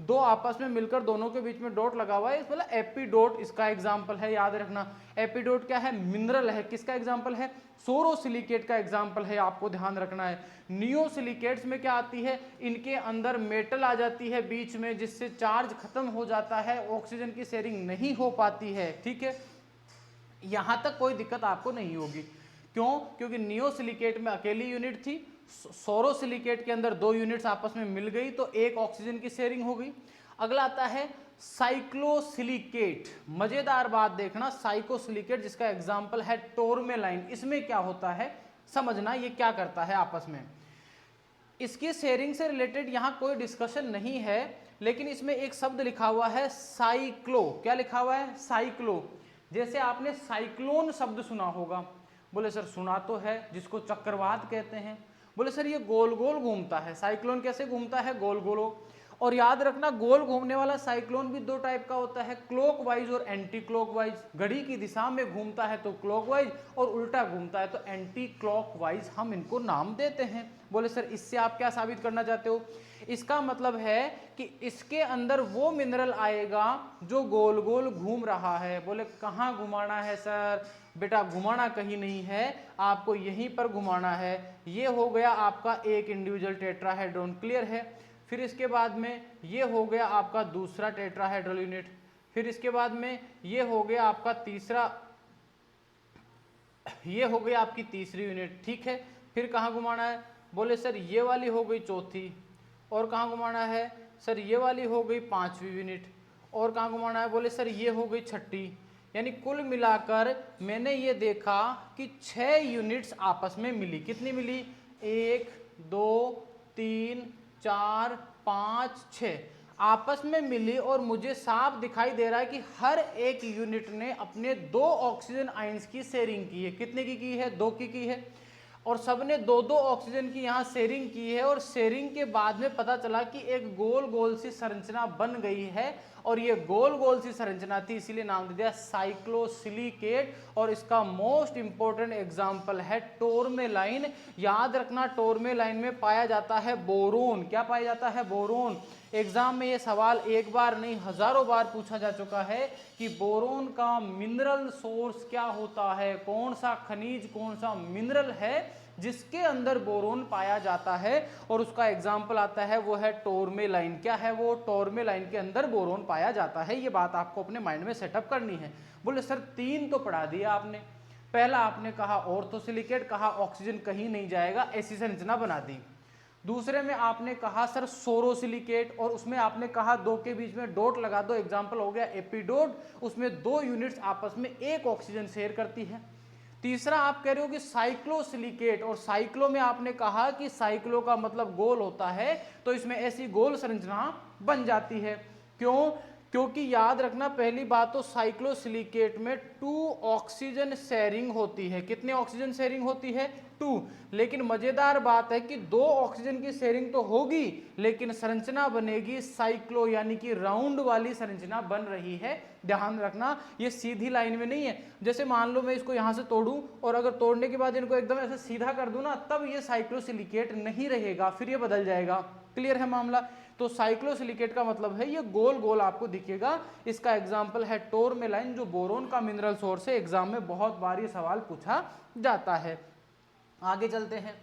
Speaker 1: दो आपस में मिलकर दोनों के बीच में डॉट लगा हुआ है, इस मतलब एपिडोट इसका एग्जाम्पल है। याद रखना एपिडोट क्या है? मिनरल है। किसका एग्जाम्पल है? सोरोसिलिकेट का एग्जाम्पल है, आपको ध्यान रखना है। नियोसिलिकेट्स में क्या आती है? इनके अंदर मेटल आ जाती है बीच में, जिससे चार्ज खत्म हो जाता है, ऑक्सीजन की शेयरिंग नहीं हो पाती है। ठीक है, यहां तक कोई दिक्कत आपको नहीं होगी। क्यों? क्योंकि नियोसिलिकेट में अकेली यूनिट थी, सोरोसिलिकेट के अंदर 2 यूनिट्स आपस में मिल गई तो 1 ऑक्सीजन की शेयरिंग हो गई। अगला आता है साइक्लोसिलिकेट। मजेदार बात देखना, साइक्लोसिलिकेट जिसका एग्जाम्पल है टोरमेलाइन। इसमें क्या होता है समझना, ये क्या करता है आपस में? इसकी शेयरिंग से रिलेटेड यहाँ कोई डिस्कशन नहीं है, लेकिन इसमें एक शब्द लिखा हुआ है साइक्लो। क्या लिखा हुआ है? साइक्लो। जैसे आपने साइक्लोन शब्द सुना होगा। बोले सर सुना तो है, जिसको चक्रवात कहते हैं। बोले सर ये गोल गोल घूमता है। साइक्लोन कैसे घूमता है? गोल गोल। और याद रखना गोल घूमने वाला साइक्लोन भी दो टाइप का होता है, क्लॉकवाइज और एंटी क्लॉकवाइज। घड़ी की दिशा में घूमता है तो क्लॉकवाइज, और उल्टा घूमता है तो एंटी क्लॉकवाइज हम इनको नाम देते हैं। बोले सर इससे आप क्या साबित करना चाहते हो? इसका मतलब है कि इसके अंदर वो मिनरल आएगा जो गोल गोल घूम रहा है। बोले कहाँ घुमाना है सर? बेटा घुमाना कहीं नहीं है, आपको यहीं पर घुमाना है। ये हो गया आपका एक इंडिविजुअल टेट्राहेड्रॉन, क्लियर है। फिर इसके बाद में ये हो गया आपका दूसरा टेट्राहेड्रल यूनिट। फिर इसके बाद में ये हो गया आपका तीसरा, ये हो गई आपकी तीसरी यूनिट, ठीक है। फिर कहाँ घुमाना है? बोले सर ये वाली हो गई चौथी। और कहाँ घुमाना है? सर ये वाली हो गई पांचवी यूनिट। और कहाँ घुमाना है? बोले सर ये हो गई छठी। यानी कुल मिलाकर मैंने ये देखा कि 6 यूनिट्स आपस में मिली। कितनी मिली? 1 2 3 4 5 6 आपस में मिली। और मुझे साफ दिखाई दे रहा है कि हर एक यूनिट ने अपने 2 ऑक्सीजन आयंस की शेयरिंग की है। कितने की है? 2 की है। और सबने 2-2 ऑक्सीजन की यहाँ शेयरिंग की है। और शेयरिंग के बाद में पता चला कि एक गोल गोल सी संरचना बन गई है। और ये गोल गोल सी संरचना थी, इसीलिए नाम दे दिया साइक्लोसिलिकेट। और इसका मोस्ट इंपॉर्टेंट एग्जांपल है टोरमेलाइन। याद रखना टोरमेलाइन में पाया जाता है बोरोन। क्या पाया जाता है? बोरोन। एग्जाम में ये सवाल एक बार नहीं हजारों बार पूछा जा चुका है कि बोरोन का मिनरल सोर्स क्या होता है, कौन सा खनिज, कौन सा मिनरल है जिसके अंदर बोरोन पाया जाता है। और उसका एग्जाम्पल आता है वो है टोरमेलाइन। क्या है वो? टोरमेलाइन के अंदर बोरोन पाया जाता है। ये बात आपको अपने माइंड में सेटअप करनी है। बोले सर 3 तो पढ़ा दिया आपने। पहला आपने कहा ऑर्थोसिलिकेट, कहा ऑक्सीजन कहीं नहीं जाएगा, ऐसी संरचना बना दी। दूसरे में आपने कहा सर सोरोसिलिकेट, और उसमें आपने कहा 2 के बीच में डॉट लगा दो, एग्जाम्पल हो गया एपिडोट। उसमें 2 यूनिट्स आपस में एक ऑक्सीजन शेयर करती है। तीसरा आप कह रहे हो कि साइक्लोसिलिकेट, और साइक्लो में आपने कहा कि साइक्लो का मतलब गोल होता है, तो इसमें ऐसी गोल संरचना बन जाती है। क्यों? क्योंकि याद रखना पहली बात तो साइक्लोसिलिकेट में 2 ऑक्सीजन शेयरिंग होती है। कितने ऑक्सीजन शेयरिंग होती है? 2। लेकिन मजेदार बात है कि 2 ऑक्सीजन की शेयरिंग तो होगी, लेकिन संरचना बनेगी साइक्लो, यानी कि राउंड वाली संरचना बन रही है। ध्यान रखना ये सीधी लाइन में नहीं है। जैसे मान लो मैं इसको यहां से तोड़ूं, और अगर तोड़ने के बाद इनको एकदम ऐसे सीधा कर दूं ना, तब ये साइक्लोसिलिकेट नहीं रहेगा, फिर ये बदल जाएगा। क्लियर है मामला? तो साइक्लोसिलिकेट का मतलब है ये गोल गोल आपको दिखेगा। इसका एग्जाम्पल है टोरमेलाइन, जो बोरोन का मिनरल सोर्स है। एग्जाम में बहुत बार ये सवाल पूछा जाता है। आगे चलते हैं।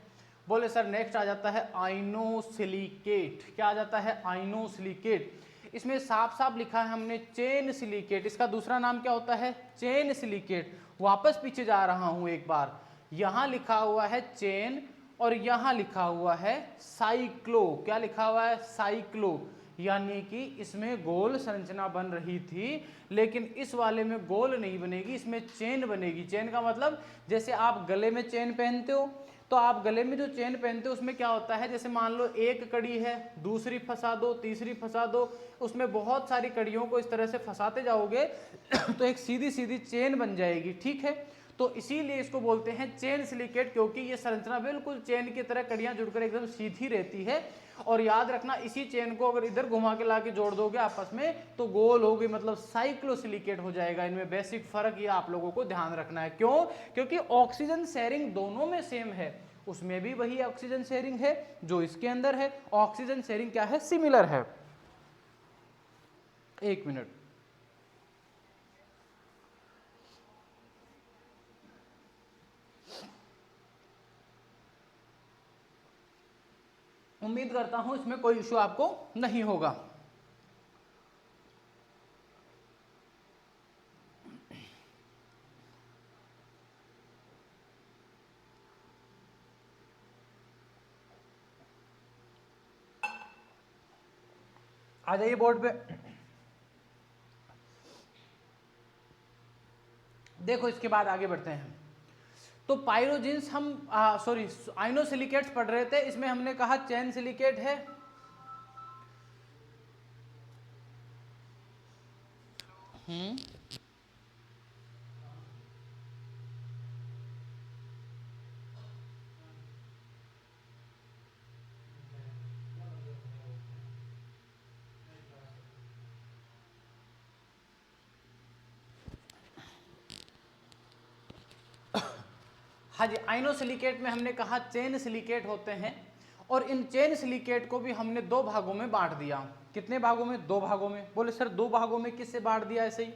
Speaker 1: बोले सर नेक्स्ट आ जाता है आइनोसिलिकेट। क्या आ जाता है? आइनोसिलिकेट। इसमें साफ साफ लिखा है हमने चेन सिलिकेट। इसका दूसरा नाम क्या होता है? Chain silicate. वापस पीछे जा रहा हूं एक बार, यहां लिखा हुआ है चेन, और यहां लिखा हुआ है साइक्लो। क्या लिखा हुआ है? साइक्लो। यानी कि इसमें गोल संरचना बन रही थी, लेकिन इस वाले में गोल नहीं बनेगी, इसमें चेन बनेगी। चेन का मतलब जैसे आप गले में चेन पहनते हो, तो आप गले में जो चेन पहनते हो उसमें क्या होता है, जैसे मान लो एक कड़ी है, दूसरी फंसा दो, तीसरी फंसा दो, उसमें बहुत सारी कड़ियों को इस तरह से फंसाते जाओगे तो एक सीधी सीधी चेन बन जाएगी। ठीक है, तो इसीलिए इसको बोलते हैं चेन सिलिकेट, क्योंकि ये संरचना बिल्कुल चेन की तरह कड़ियां जुड़कर एकदम सीधी रहती है। और याद रखना इसी चेन को अगर इधर घुमा के लाके जोड़ दोगे आपस में तो गोल होगी, मतलब साइक्लोसिलिकेट हो जाएगा। इनमें बेसिक फर्क ये आप लोगों को ध्यान रखना है। क्यों? क्योंकि ऑक्सीजन शेयरिंग दोनों में सेम है, उसमें भी वही ऑक्सीजन शेयरिंग है जो इसके अंदर है। ऑक्सीजन शेयरिंग क्या है? सिमिलर है। एक मिनट, उम्मीद करता हूं इसमें कोई इश्यू आपको नहीं होगा। आ जाइए बोर्ड पे। देखो इसके बाद आगे बढ़ते हैं। तो पाइरोजिन्स हम सॉरी आइनोसिलिकेट्स पढ़ रहे थे, इसमें हमने कहा चेन सिलिकेट है। हाँ जी, आइनोसिलिकेट में हमने कहा चेन सिलिकेट होते हैं, और इन चेन सिलिकेट को भी हमने दो भागों में बांट दिया। कितने भागों में? दो भागों में। बोले सर दो भागों में किससे बांट दिया? ऐसे ही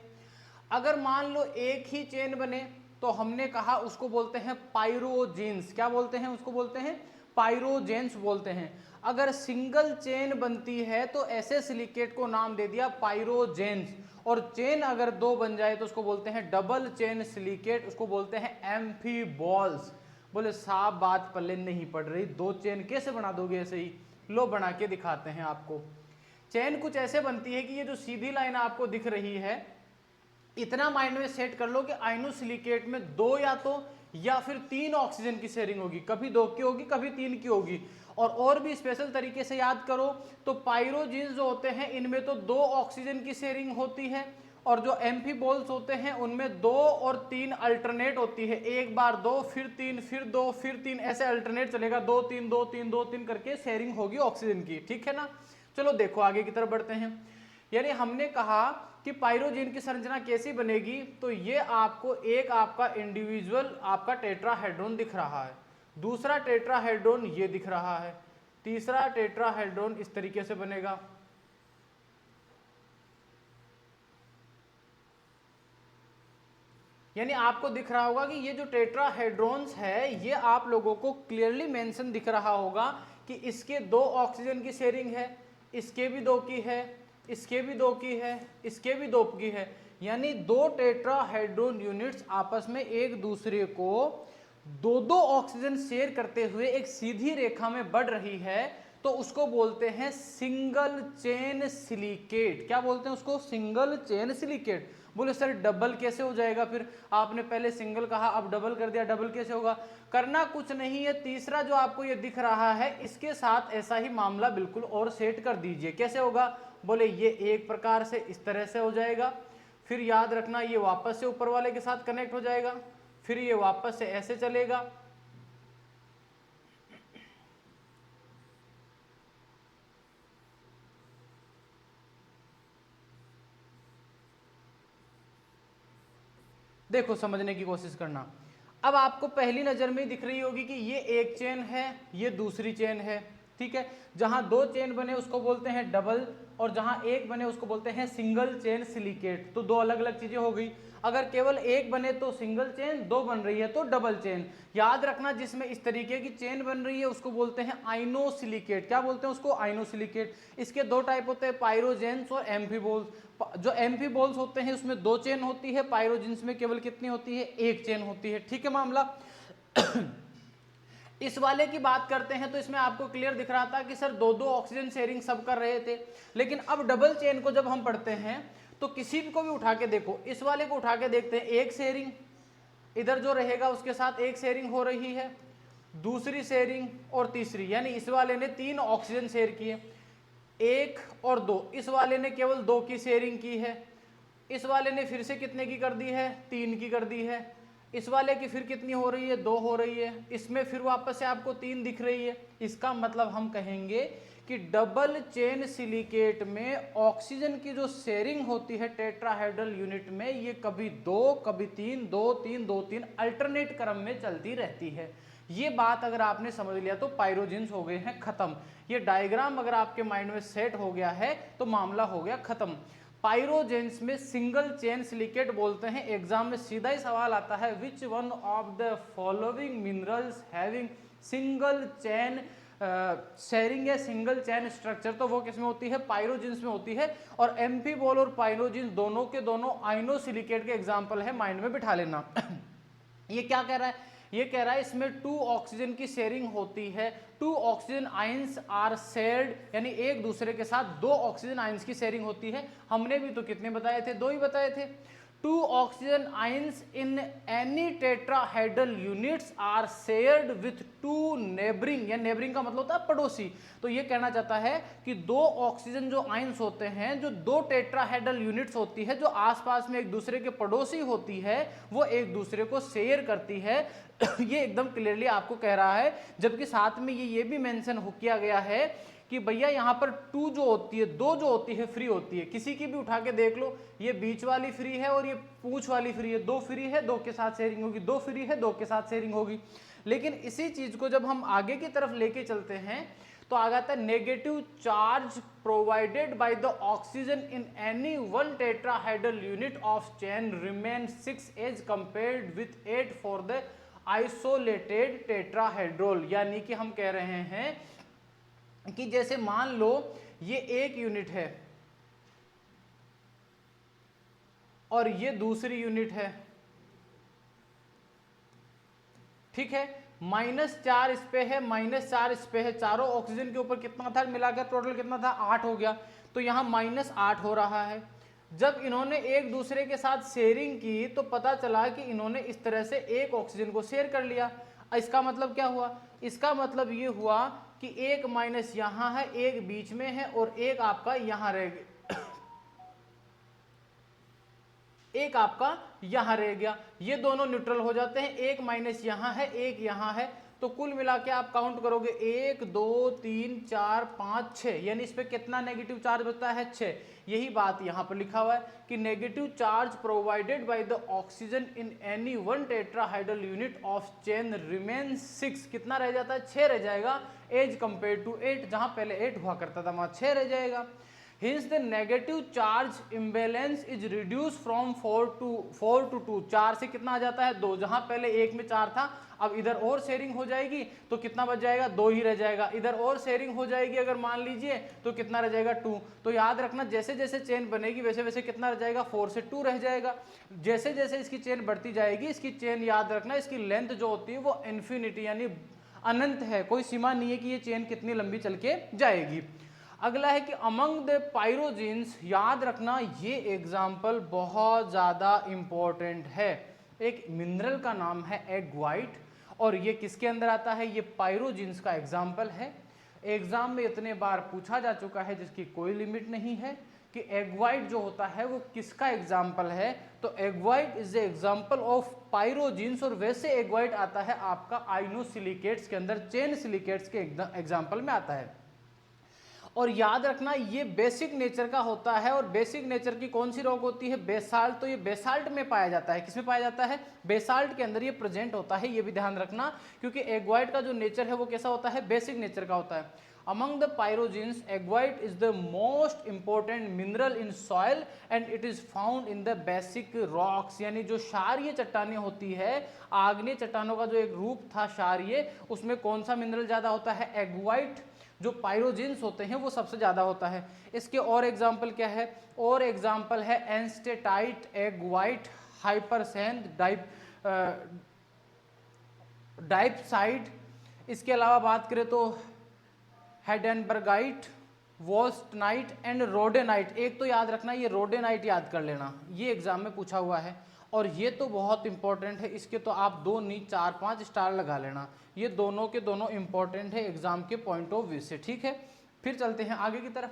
Speaker 1: अगर मान लो एक ही चेन बने तो हमने कहा उसको बोलते हैं पाइरोजेंस। क्या बोलते हैं उसको? बोलते हैं पाइरोजेंस बोलते हैं। अगर सिंगल चेन बनती है तो ऐसे सिलिकेट को नाम दे दिया पाइरोजेंस, और चेन अगर दो बन जाए तो उसको बोलते हैं डबल चेन सिलिकेट, उसको बोलते हैं एम्फीबॉल्स। बोले साहब बात पल्ले नहीं पड़ रही, दो चेन कैसे बना दोगे ऐसे ही? लो बना के दिखाते हैं आपको। चेन कुछ ऐसे बनती है कि ये जो सीधी लाइन आपको दिख रही है, इतना माइंड में सेट कर लो कि आइनोसिलिकेट में दो या फिर तीन ऑक्सीजन की शेयरिंग होगी, कभी दो की होगी कभी तीन की होगी। और भी स्पेशल तरीके से याद करो तो पाइरोजिन्स जो होते हैं इनमें तो दो ऑक्सीजन की शेयरिंग होती है, और जो एम्फीबॉल्स होते हैं उनमें दो और तीन अल्टरनेट होती है। एक बार दो फिर तीन फिर दो फिर तीन, ऐसे अल्टरनेट चलेगा, दो तीन दो तीन दो तीन करके शेयरिंग होगी ऑक्सीजन की। ठीक है ना? चलो देखो आगे की तरफ बढ़ते हैं। यानी हमने कहा कि पाइरोजीन की संरचना कैसी बनेगी, तो ये आपको एक आपका इंडिविजुअल आपका टेट्राहेड्रॉन दिख रहा है, दूसरा टेट्राहेड्रॉन ये दिख रहा है, तीसरा टेट्राहेड्रॉन इस तरीके से बनेगा। यानी आपको दिख रहा होगा कि ये जो टेट्राहेड्रॉन्स है ये आप लोगों को क्लियरली मेंशन दिख रहा होगा कि इसके दो ऑक्सीजन की शेयरिंग है, इसके भी दो की है, इसके भी दो की है, इसके भी दो की है। यानी दो टेट्राहेड्रॉन यूनिट्स आपस में एक दूसरे को दो दो ऑक्सीजन शेयर करते हुए एक सीधी रेखा में बढ़ रही है, तो उसको बोलते हैं सिंगल चेन सिलिकेट। क्या बोलते हैं उसको? Single chain silicate. बोले सर डबल कैसे हो जाएगा? फिर आपने पहले सिंगल कहा अब डबल कर दिया, डबल कैसे होगा? करना कुछ नहीं है, तीसरा जो आपको ये दिख रहा है इसके साथ ऐसा ही मामला बिल्कुल और सेट कर दीजिए। कैसे होगा? बोले ये एक प्रकार से इस तरह से हो जाएगा, फिर याद रखना ये वापस से ऊपर वाले के साथ कनेक्ट हो जाएगा, फिर ये वापस से ऐसे चलेगा, देखो समझने की कोशिश करना। अब आपको पहली नजर में दिख रही होगी कि ये एक चेन है, ये दूसरी चेन है। ठीक है, जहां दो चेन बने उसको बोलते हैं डबल, और जहां एक बने उसको बोलते हैं सिंगल चेन सिलिकेट। तो दो अलग अलग चीजें हो गई। अगर केवल एक बने तो सिंगल चेन, दो बन रही है तो डबल चेन। याद रखना जिसमें इस तरीके की चेन बन रही है उसको बोलते हैं आइनोसिलिकेट। क्या बोलते हैं उसको? आइनोसिलिकेट। इसके दो टाइप होते हैं, पाइरोजेंस और एम्फीबॉल्स। जो एम्फीबॉल्स होते हैं उसमें दो चेन होती है, पाइरोजेंस में केवल कितनी होती है? एक चेन होती है। ठीक है मामला। इस वाले की बात करते हैं तो इसमें आपको क्लियर दिख रहा था कि सर दो दो ऑक्सीजन शेयरिंग सब कर रहे थे, लेकिन अब डबल चेन को जब हम पढ़ते हैं तो किसी को भी उठा के देखो, इस वाले को उठा के देखते हैं, एक शेयरिंग इधर जो रहेगा उसके साथ एक शेयरिंग हो रही है, दूसरी शेयरिंग और तीसरी, यानी इस वाले ने तीन ऑक्सीजन शेयर किए, एक और दो। इस वाले ने केवल दो की शेयरिंग की है, इस वाले ने फिर से कितने की कर दी है? तीन की कर दी है। इस वाले की फिर कितनी हो रही है? दो हो रही है। इसमें फिर वापस से आपको तीन दिख रही है। इसका मतलब हम कहेंगे कि डबल चेन सिलिकेट में ऑक्सीजन की जो शेयरिंग होती है टेट्राहेड्रल यूनिट में, ये कभी दो कभी तीन, दो तीन दो तीन अल्टरनेट क्रम में चलती रहती है। ये बात अगर आपने समझ लिया तो पाइरोजिन्स हो गए हैं खत्म। ये डायग्राम अगर आपके माइंड में सेट हो गया है तो मामला हो गया खत्म। पाइरोजेंस में सिंगल चेन सिलिकेट बोलते हैं। एग्जाम में सीधा ही सवाल आता है, which one of the following minerals having single chain sharing है, सिंगल चेन स्ट्रक्चर, तो वो किसमें होती है? पाइरोजिन्स में होती है। और एम्फीबॉल और पाइरोजिन्स दोनों के दोनों आइनोसिलिकेट के एग्जाम्पल है, माइंड में बिठा लेना। ये क्या कह रहा है? ये कह रहा है इसमें टू ऑक्सीजन की शेयरिंग होती है, two oxygen ions are shared, यानी एक दूसरे के साथ दो ऑक्सीजन आयंस की शेयरिंग होती है। हमने भी तो कितने बताए थे? दो ही बताए थे। Two oxygen ions in any tetrahedral units are shared with two neighbouring, या नेबरिंग का मतलब होता है पड़ोसी। तो ये कहना चाहता है कि दो ऑक्सीजन जो आयंस होते हैं, जो दो टेट्राहेड्रल यूनिट्स होती है, जो आसपास में एक दूसरे के पड़ोसी होती है, वो एक दूसरे को शेयर करती है। ये एकदम क्लियरली आपको कह रहा है, जबकि साथ में ये भी मेंशन किया गया है कि भैया यहाँ पर टू जो होती है, दो जो होती है फ्री होती है। किसी की भी उठा के देख लो, ये बीच वाली फ्री है और ये पूंछ वाली फ्री है। दो फ्री है, दो के साथ शेयरिंग होगी, दो फ्री है, दो के साथ शेयरिंग होगी। लेकिन इसी चीज को जब हम आगे की तरफ लेके चलते हैं तो आ जाता है negative charge provided by the oxygen in any one tetrahedral unit of chain remain 6 as compared with 8 for the isolated tetrahedral. यानी कि हम कह रहे हैं कि जैसे मान लो ये एक यूनिट है और ये दूसरी यूनिट है, ठीक है, -4 इस पे है, -4 इस पे है। चारों ऑक्सीजन के ऊपर कितना था मिलाकर, टोटल कितना था, 8 हो गया। तो यहां -8 हो रहा है। जब इन्होंने एक दूसरे के साथ शेयरिंग की तो पता चला कि इन्होंने इस तरह से एक ऑक्सीजन को शेयर कर लिया। इसका मतलब क्या हुआ, इसका मतलब ये हुआ कि एक माइनस यहां है, एक बीच में है और एक आपका यहां रह गया, एक आपका यहां रह गया। ये दोनों न्यूट्रल हो जाते हैं। एक माइनस यहां है, एक यहां है, तो कुल मिला के आप काउंट करोगे 1 2 3 4 5 6, यानी इस पे कितना नेगेटिव चार्ज बचता है, 6। यही बात यहां पर लिखा हुआ है कि negative charge provided by the oxygen in any one tetrahedral unit of chain remain 6, कितना रह जाता है, 6 रह जाएगा, एज कंपेयर टू 8, जहां पहले 8 हुआ करता था वहां 6 रह जाएगा। Hence the negative charge imbalance is reduced from 4 to 2, 4 से कितना आ जाता है, 2, जहां पहले 1 में 4 था, अब इधर और शेयरिंग हो जाएगी तो कितना बच जाएगा, 2 ही रह जाएगा। इधर और शेयरिंग हो जाएगी अगर मान लीजिए तो कितना रह जाएगा, 2। तो याद रखना जैसे जैसे चेन बनेगी वैसे वैसे कितना रह जाएगा, 4 से 2 रह जाएगा। जैसे जैसे इसकी चेन बढ़ती जाएगी, इसकी चेन याद रखना इसकी लेंथ जो होती है वो इन्फिनिटी यानी अनंत है, कोई सीमा नहीं है कि ये चेन कितनी लंबी चल के जाएगी। अगला है कि अमंग द पायरोजीन्स, याद रखना ये एग्जाम्पल बहुत ज़्यादा इंपॉर्टेंट है। एक मिनरल का नाम है एग्वाइट और ये किसके अंदर आता है, ये पायरोजीन्स का एग्जाम्पल है। एग्जाम में इतने बार पूछा जा चुका है जिसकी कोई लिमिट नहीं है कि एग्वाइट जो होता है वो किसका एग्जाम्पल है। तो एग्वाइट इज द एग्जाम्पल ऑफ पायरोजीन्स, और वैसे एग्वाइट आता है आपका आइनोसिलिकेट्स के अंदर, चेन सिलिकेट्स के एग्जाम्पल में आता है। और याद रखना ये बेसिक नेचर का होता है, और बेसिक नेचर की कौन सी रॉक होती है, बेसाल्ट। तो ये बेसाल्ट में पाया जाता है, किसमें पाया जाता है, बेसाल्ट के अंदर ये प्रेजेंट होता है, ये भी ध्यान रखना, क्योंकि एग्वाइट का जो नेचर है वो कैसा होता है, बेसिक नेचर का होता है। Among the pyroxenes augite is the most important mineral in soil and it is found in the basic rocks, यानी जो क्षारीय चट्टानें होती है, आग्नेय चट्टानों का जो एक रूप था क्षारीय, उसमें कौन सा मिनरल ज्यादा होता है, एग्वाइट। जो पायरोजीन्स होते हैं वो सबसे ज़्यादा होता है। इसके और एग्जाम्पल क्या है, और एग्जाम्पल है एंस्टेटाइट, एग्वाइट, हाइपरसैंड, डाइपसाइड। इसके अलावा बात करें तो हेडेनबर्गाइट, वोल्स्टनाइट एंड रोडेनाइट। एक तो याद रखना ये रोडेनाइट याद कर लेना, ये एग्जाम में पूछा हुआ है और ये तो बहुत इंपॉर्टेंट है, इसके तो आप 2 नहीं 4-5 स्टार लगा लेना। ये दोनों के दोनों इंपॉर्टेंट है एग्जाम के पॉइंट ऑफ व्यू से, ठीक है। फिर चलते हैं आगे की तरफ।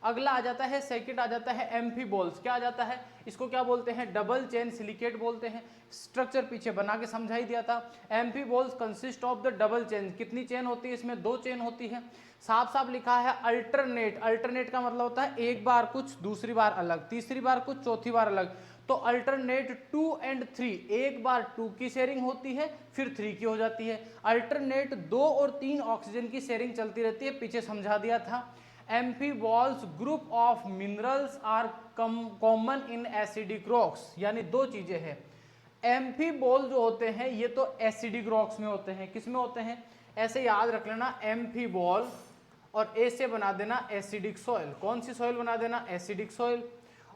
Speaker 1: अगला आ जाता है, सेकंड आ जाता है एम्फीबॉल्स। क्या आ जाता है, इसको क्या बोलते हैं, डबल चेन सिलिकेट बोलते हैं। स्ट्रक्चर पीछे बना के समझा ही दिया था। Amphiboles consist of the double chain. कितनी चेन होती है इसमें, 2 चेन होती है। साफ साफ लिखा है अल्टरनेट। अल्टरनेट का मतलब होता है एक बार कुछ, दूसरी बार अलग, तीसरी बार कुछ, चौथी बार अलग। तो अल्टरनेट 2 और 3, एक बार 2 की शेयरिंग होती है फिर 3 की हो जाती है। अल्टरनेट 2 और 3 ऑक्सीजन की शेयरिंग चलती रहती है, पीछे समझा दिया था। Amphiboles group of minerals are common in acidic rocks, यानी 2 चीजें हैं। एम्फीबॉल जो होते हैं ये तो एसिडिक रॉक्स में होते हैं। किस में होते हैं, ऐसे याद रख लेना, एम्फीबॉल और ए से बना देना एसिडिक सॉइल। कौन सी सॉइल बना देना, एसिडिक सॉइल।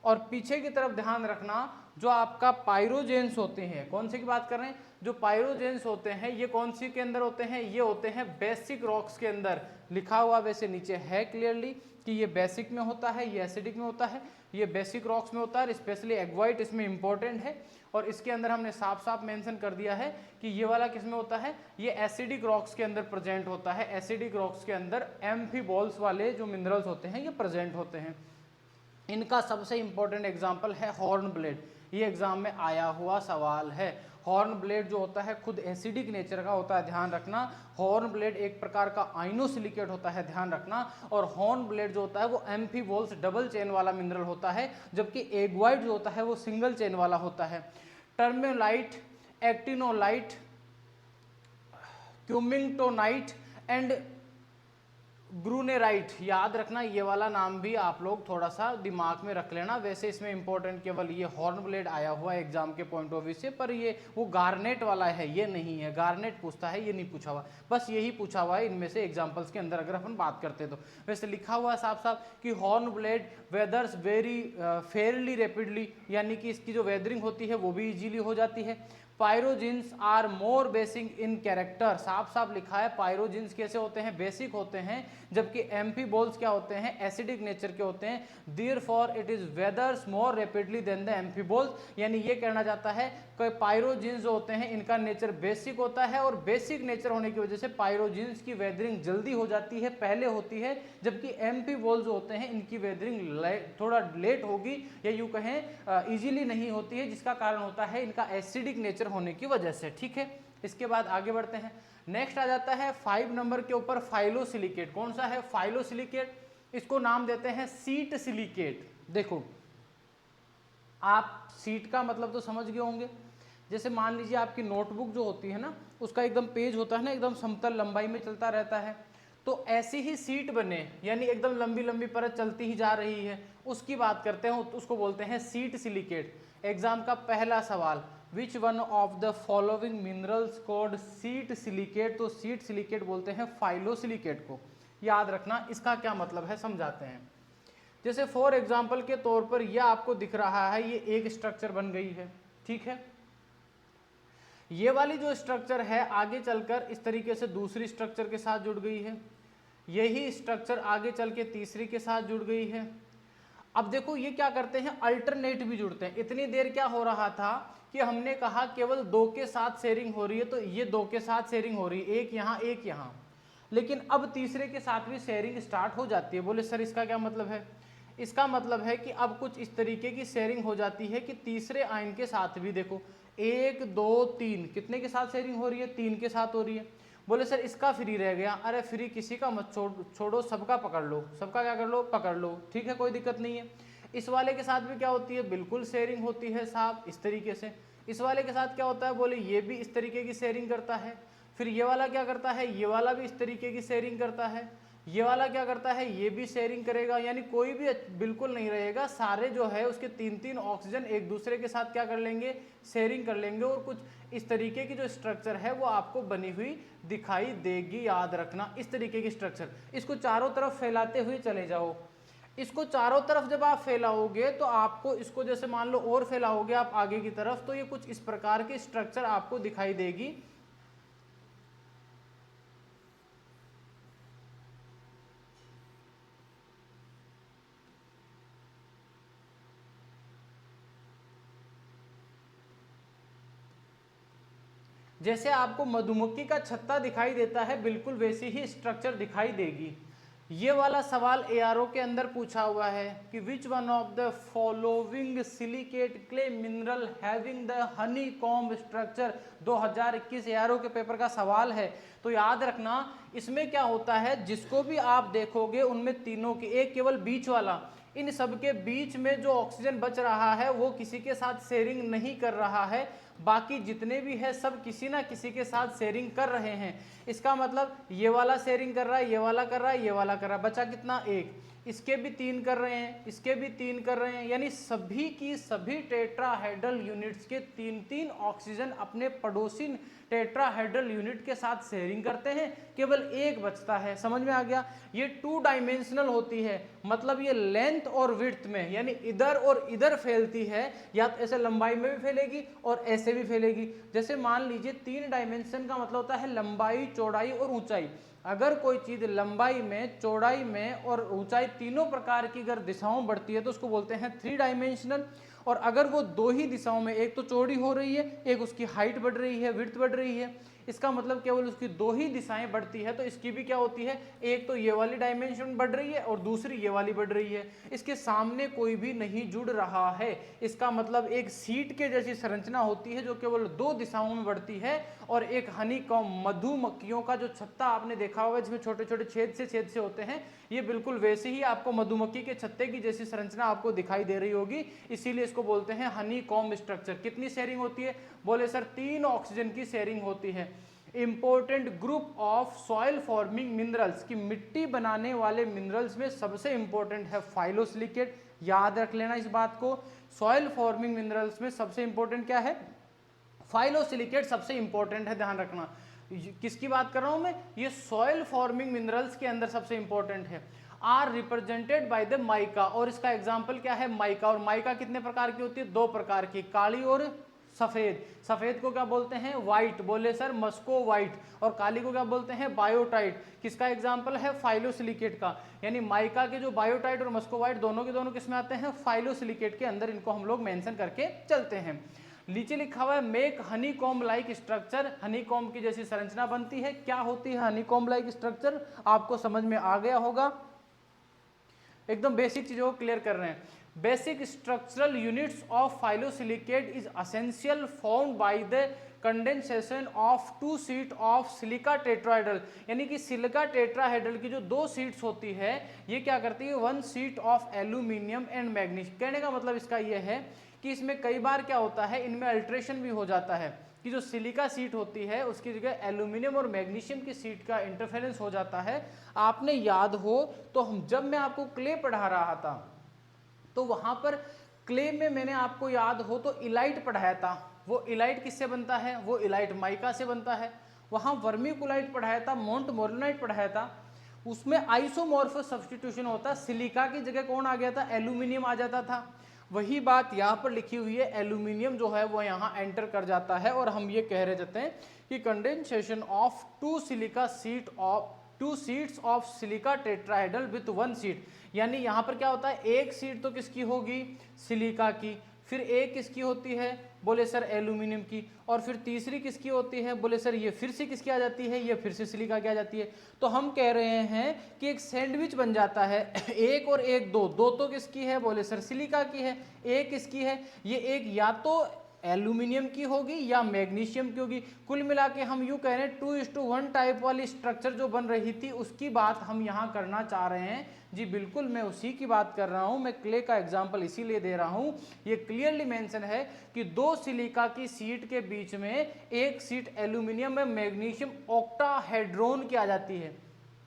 Speaker 1: और पीछे की तरफ ध्यान रखना जो आपका पायरोजेंस होते हैं, कौन से की बात कर रहे हैं, जो पायरोजेंस होते हैं ये कौन सी के अंदर होते हैं, ये होते हैं बेसिक रॉक्स के अंदर। लिखा हुआ वैसे नीचे है क्लियरली कि ये बेसिक में होता है, ये एसिडिक में होता है, ये बेसिक रॉक्स में होता है, स्पेशली एग्वाइट इसमें इंपॉर्टेंट है। और इसके अंदर हमने साफ साफ मेंशन कर दिया है कि ये वाला किस में होता है, ये एसिडिक रॉक्स के अंदर प्रेजेंट होता है। एसिडिक रॉक्स के अंदर एम्फीबॉल्स वाले जो मिनरल्स होते हैं ये प्रेजेंट होते हैं। इनका सबसे इंपॉर्टेंट एग्जाम्पल है हॉर्न ब्लेड, ये एग्जाम में आया हुआ सवाल है। हॉर्न ब्लेड जो होता है खुद एसिडिक नेचर का होता है, ध्यान रखना। हॉर्न ब्लेड एक प्रकार का आइनोसिलिकेट होता है, ध्यान रखना। और हॉर्न ब्लेड जो होता है वो एम्फीबॉल्स डबल चेन वाला मिनरल होता है, जबकि एग्वाइट जो होता है वो सिंगल चेन वाला होता है। टर्मोलाइट, एक्टिनोलाइट, क्यूमिंगटोनाइट एंड ग्रूनेराइट, याद रखना ये वाला नाम भी आप लोग थोड़ा सा दिमाग में रख लेना। वैसे इसमें इंपॉर्टेंट केवल ये हॉर्न ब्लेड आया हुआ है एग्जाम के पॉइंट ऑफ व्यू से, पर ये वो गार्नेट वाला है, ये नहीं है। गार्नेट पूछता है, ये नहीं पूछा हुआ, बस यही पूछा हुआ है इनमें से एग्जाम्पल्स के अंदर अगर अपन बात करते तो। वैसे लिखा हुआ है साफ साफ कि horn blade वेदर्स very Fairlie rapidly, यानी कि इसकी जो वेदरिंग होती है वो भी इजीली हो जाती है। Pyroxenes are more basic in character, साफ साफ लिखा है पायरोजिन्स कैसे होते हैं, बेसिक होते हैं, जबकि एम्फीबॉल्स क्या होते हैं, एसिडिक नेचर के होते हैं। Therefore it is weathers more rapidly than the amphiboles, यानी ये कहना जाता है कि पायरोजिन्स जो होते हैं इनका नेचर बेसिक होता है, और बेसिक नेचर होने की वजह से पायरोजिन्स की वेदरिंग जल्दी हो जाती है, पहले होती है, जबकि एम्फीबॉल्स जो होते हैं इनकी वेदरिंग थोड़ा लेट होगी, या यूं कहें इजीली नहीं होती है, जिसका कारण होता है इनका एसिडिक नेचर होने की वजह से। ठीक है, इसके बाद आगे बढ़ते हैं। नेक्स्ट आ जाता है 5 नंबर के ऊपर फाइलोसिलिकेट। कौन सा है फाइलोसिलिकेट, इसको नाम देते हैं सीट सिलिकेट। देखो आप सीट का मतलब तो समझ गए होंगे, जैसे मान लीजिए आपकी नोटबुक जो होती है ना, उसका एकदम पेज होता है ना, एकदम समतल लंबाई में चलता रहता है, तो ऐसी ही सीट बने, यानी एकदम लंबी लंबी परत चलती ही जा रही है, उसकी बात करते हैं, उसको बोलते हैं सीट सिलिकेट। एग्जाम का पहला सवाल, which one of the following minerals called sheet silicate, तो सीट सिलिकेट बोलते हैं फाइलोसिलिकेट को। याद रखना इसका क्या मतलब है, समझाते हैं। जैसे फॉर एग्जाम्पल के तौर पर यह आपको दिख रहा है, ये एक स्ट्रक्चर बन गई है, ठीक है। ये वाली जो स्ट्रक्चर है आगे चलकर इस तरीके से दूसरी स्ट्रक्चर के साथ जुड़ गई है, यही स्ट्रक्चर आगे चल के तीसरी के साथ जुड़ गई है। अब देखो ये क्या करते हैं, अल्टरनेट भी जुड़ते हैं। इतनी देर क्या हो रहा था कि हमने कहा केवल 2 के साथ शेयरिंग हो रही है, तो ये 2 के साथ शेयरिंग हो रही है, एक यहाँ एक यहाँ, लेकिन अब तीसरे के साथ भी शेयरिंग स्टार्ट हो जाती है। बोले सर इसका क्या मतलब है, इसका मतलब है कि अब कुछ इस तरीके की शेयरिंग हो जाती है कि तीसरे आयन के साथ भी, देखो 1 2 3, कितने के साथ शेयरिंग हो रही है, 3 के साथ हो रही है। बोले सर इसका फ्री रह गया, अरे फ्री किसी का मत छोड़ो, सबका पकड़ लो, सबका क्या कर लो, पकड़ लो, ठीक है, कोई दिक्कत नहीं है। इस वाले के साथ भी क्या होती है, बिल्कुल शेयरिंग होती है साहब, इस तरीके से। इस वाले के साथ क्या होता है, बोले ये भी इस तरीके की शेयरिंग करता है। फिर ये वाला क्या करता है, ये वाला भी इस तरीके की शेयरिंग करता है। ये वाला क्या करता है, ये भी शेयरिंग करेगा, यानी कोई भी बिल्कुल नहीं रहेगा, सारे जो है उसके 3-3 ऑक्सीजन एक दूसरे के साथ क्या कर लेंगे, शेयरिंग कर लेंगे। और कुछ इस तरीके की जो स्ट्रक्चर है वो आपको बनी हुई दिखाई देगी, याद रखना इस तरीके की स्ट्रक्चर। इसको चारों तरफ फैलाते हुए चले जाओ, इसको चारों तरफ जब आप फैलाओगे तो आपको इसको जैसे मान लो और फैलाओगे आप आगे की तरफ, तो ये कुछ इस प्रकार की स्ट्रक्चर आपको दिखाई देगी। जैसे आपको मधुमक्खी का छत्ता दिखाई देता है, बिल्कुल वैसी ही स्ट्रक्चर दिखाई देगी। ये वाला सवाल एआरओ के अंदर पूछा हुआ है कि which one of the following silicate clay mineral having the honey comb structure, 2021 ARO के पेपर का सवाल है। तो याद रखना इसमें क्या होता है, जिसको भी आप देखोगे उनमें तीनों की, एक केवल बीच वाला, इन सब के बीच में जो ऑक्सीजन बच रहा है वो किसी के साथ शेयरिंग नहीं कर रहा है, बाकी जितने भी है सब किसी ना किसी के साथ शेयरिंग कर रहे हैं। इसका मतलब ये वाला शेयरिंग कर रहा है, ये वाला कर रहा है, ये वाला कर रहा है, बचा कितना, एक। इसके भी 3 कर रहे हैं, इसके भी 3 कर रहे हैं, यानी सभी की सभी टेट्राहेड्रल यूनिट्स के 3-3 ऑक्सीजन अपने पड़ोसी टेट्राहेड्रल यूनिट के साथ शेयरिंग करते हैं, केवल एक बचता है। समझ में आ गया? ये 2 डायमेंशनल होती है, मतलब ये लेंथ और विड्थ में, यानी इधर और इधर फैलती है, या तो ऐसे लंबाई में भी फैलेगी और ऐसे भी फैलेगी। जैसे मान लीजिए 3 डायमेंशन का मतलब होता है लंबाई, चौड़ाई और ऊंचाई। अगर कोई चीज लंबाई में, चौड़ाई में और ऊंचाई तीनों प्रकार की अगर दिशाओं बढ़ती है तो उसको बोलते हैं 3 डायमेंशनल। और अगर वो 2 ही दिशाओं में, एक तो चौड़ी हो रही है, एक उसकी हाइट बढ़ रही है, विड्थ बढ़ रही है, इसका मतलब केवल उसकी 2 ही दिशाएं बढ़ती है, तो इसकी भी क्या होती है, एक तो ये वाली डायमेंशन बढ़ रही है और दूसरी ये वाली बढ़ रही है। इसके सामने कोई भी नहीं जुड़ रहा है, इसका मतलब एक सीट के जैसी संरचना होती है जो केवल 2 दिशाओं में बढ़ती है। और एक हनीकॉम्ब, मधुमक्खियों का जो छत्ता आपने देखा होगा जिसमें छोटे छोटे छेद से होते हैं, ये बिल्कुल वैसे ही आपको मधुमक्खी के छत्ते की जैसी संरचना आपको दिखाई दे रही होगी, इसीलिए इसको बोलते हैं हनीकॉम्ब स्ट्रक्चर। कितनी शेयरिंग होती है? बोले सर 3 ऑक्सीजन की शेयरिंग होती है। Important group of soil forming minerals, की मिट्टी बनाने वाले मिनरल्स में सबसे इंपॉर्टेंट है फाइलोसिलिकेट। याद रख लेना इस बात को, सॉइल फॉर्मिंग मिनरल्स में सबसे इंपॉर्टेंट क्या है? फाइलोसिलिकेट सबसे इंपॉर्टेंट है, ध्यान रखना। किसकी बात कर रहा हूं मैं? ये सॉइल फॉर्मिंग मिनरल्स के अंदर सबसे इंपॉर्टेंट है। Are represented by the mica, और इसका एग्जांपल क्या है? माइका। और माइका कितने प्रकार की होती है? 2 प्रकार की, काली और सफेद। सफेद को क्या बोलते हैं? व्हाइट। बोले सर मस्को व्हाइट। और काली को क्या बोलते हैं? बायोटाइट। किसका एग्जांपल है? फाइलोसिलिकेट का। यानी माइका के जो बायोटाइट और मस्को व्हाइट दोनों के दोनों किसमें आते हैं? फाइलोसिलिकेट के अंदर। इनको हम लोग मेंशन करके चलते हैं। नीचे लिखा हुआ है make honeycomb like structure, honeycomb की जैसी संरचना बनती है। क्या होती है हनीकॉम्ब लाइक स्ट्रक्चर? आपको समझ में आ गया होगा, एकदम बेसिक चीजों को क्लियर कर रहे हैं। Basic structural units of phyllosilicate is essential formed by the condensation of 2 sheet of silica tetrahedral, यानी कि सिलिका टेट्राहेड्रल की जो 2 शीट्स होती है, ये क्या करती है? 1 sheet of aluminium and magnesium. कहने का मतलब इसका ये है कि इसमें कई बार क्या होता है, इनमें अल्ट्रेशन भी हो जाता है कि जो सिलिका सीट होती है उसकी जगह एल्यूमिनियम और मैग्नीशियम की सीट का इंटरफेरेंस हो जाता है। आपने याद हो तो जब मैं आपको क्ले पढ़ा रहा था तो वहां पर क्ले में मैंने आपको याद हो तो इलाइट पढ़ाया था। वो इलाइट किससे बनता है? वो इलाइट माइका से बनता है। वहां वर्मीकुलाइट पढ़ाया था, मोंटमोर्लिनाइट पढ़ाया था, उसमें आइसोमॉर्फस सब्स्टिट्यूशन होता, सिलिका की जगह कौन आ गया था? एल्यूमिनियम आ जाता था। वही बात यहाँ पर लिखी हुई है, एल्यूमिनियम जो है वो यहाँ एंटर कर जाता है और हम ये कह रहे जाते हैं कि condensation of 2 sheets of silica tetrahedral with 1 sheet, यानी यहाँ पर क्या होता है, एक सीट तो किसकी होगी? सिलिका की, फिर एक किसकी होती है? बोले सर एल्यूमिनियम की, और फिर तीसरी किसकी होती है? बोले सर ये फिर से किसकी आ जाती है? ये फिर से सिलिका की आ जाती है। तो हम कह रहे हैं कि एक सैंडविच बन जाता है, एक और एक, दो तो किसकी है? बोले सर सिलिका की है। एक किसकी है? ये एक या तो एल्यूमिनियम की होगी या मैग्नीशियम की होगी। कुल मिला के हम यूं कह रहे हैं 2:1 टाइप वाली स्ट्रक्चर जो बन रही थी उसकी बात हम यहाँ करना चाह रहे हैं। जी बिल्कुल, मैं उसी की बात कर रहा हूँ। मैं क्ले का एग्जाम्पल इसीलिए दे रहा हूँ, ये क्लियरली मेंशन है कि 2 सिलिका की सीट के बीच में एक सीट एल्यूमिनियम में मैग्नीशियम ऑक्टाहेड्रोन की आ जाती है।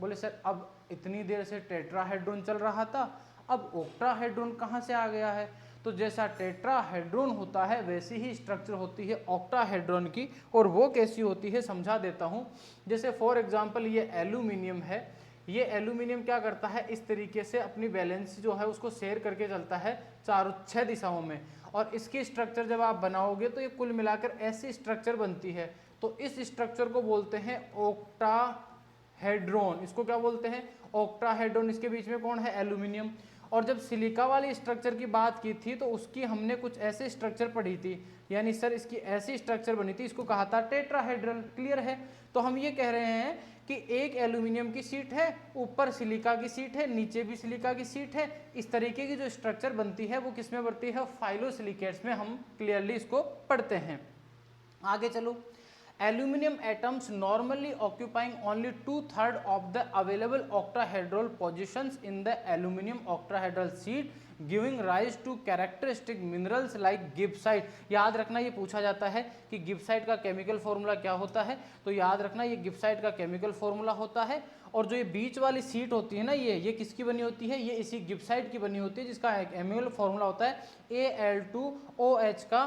Speaker 1: बोले सर अब इतनी देर से टेट्राहेड्रोन चल रहा था, अब ऑक्टाहेड्रोन कहाँ से आ गया है? तो जैसा टेट्राहेड्रोन होता है वैसी ही स्ट्रक्चर होती है ऑक्टाहेड्रोन की, और वो कैसी होती है समझा देता हूँ। जैसे फॉर एग्जांपल ये एल्यूमिनियम है, ये एल्यूमिनियम क्या करता है, इस तरीके से अपनी वैलेंसी जो है उसको शेयर करके चलता है 6 दिशाओं में, और इसकी स्ट्रक्चर जब आप बनाओगे तो ये कुल मिलाकर ऐसी स्ट्रक्चर बनती है। तो इस स्ट्रक्चर को बोलते हैं ऑक्टाहेड्रोन। इसको क्या बोलते हैं? ऑक्टाहेड्रोन। इसके बीच में कौन है? एल्यूमिनियम। और जब सिलिका वाली स्ट्रक्चर की बात की थी तो उसकी हमने कुछ ऐसे स्ट्रक्चर पढ़ी थी, यानी सर इसकी ऐसी स्ट्रक्चर बनी थी, इसको कहा था टेट्राहेड्रल। क्लियर है? तो हम ये कह रहे हैं कि एक एल्यूमिनियम की सीट है, ऊपर सिलिका की सीट है, नीचे भी सिलिका की सीट है। इस तरीके की जो स्ट्रक्चर बनती है वो किसमें बनती है? फाइलोसिलिकेट्स में। हम क्लियरली इसको पढ़ते हैं। आगे चलो। Aluminum atoms normally occupying only 2/3 of the available octahedral positions in the aluminum octahedral sheet, giving rise to characteristic minerals like gibbsite। याद रखना ये पूछा जाता है कि गिब्साइट का केमिकल फॉर्मूला क्या होता है, तो याद रखना ये गिब्साइट का केमिकल फॉर्मूला होता है। और जो ये बीच वाली सीट होती है ना, ये किसकी बनी होती है, ये इसी गिब्साइट की बनी होती है, जिसका एक एम्यूल फॉर्मूला होता है Al2OH का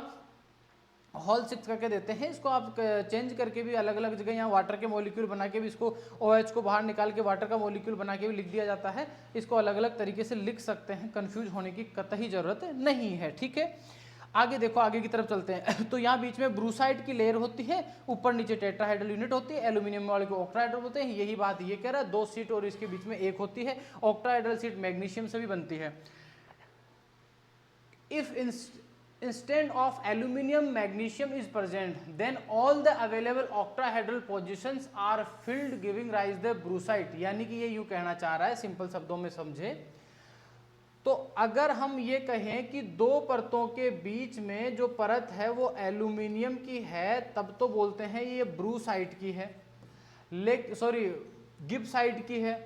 Speaker 1: होल 6 करके देते हैं। इसको आप चेंज करके भी अलग अलग जगह यहाँ वाटर के मॉलिक्यूल बना के भी इसको OH को बाहर निकाल के वाटर का मॉलिक्यूल बना के भी लिख दिया जाता है। इसको अलग अलग तरीके से लिख सकते हैं, कंफ्यूज होने की कतई जरूरत नहीं है। ठीक है, आगे देखो, आगे की तरफ चलते हैं। तो यहाँ बीच में ब्रूसाइड की लेयर होती है, ऊपर नीचे टेट्राहाइड्रल यूनिट होती है, एल्यूमिनियम वाले को ऑक्टाहाइड्रल बोलते हैं। यही बात ये कह रहा है, 2 सीट और इसके बीच में एक होती है। ऑक्टाहाइड्रल सीट मैग्नीशियम से भी बनती है। If instead of aluminum magnesium is present, then all the available octahedral positions are filled giving rise the brucite। यानी कि ये यूं कहना चाह रहा है, सिंपल शब्दों में समझे तो अगर हम ये कहें कि 2 परतों के बीच में जो परत है वो एल्यूमिनियम की है, तब तो बोलते हैं ये ब्रूसाइट की है, गिब्साइट की है।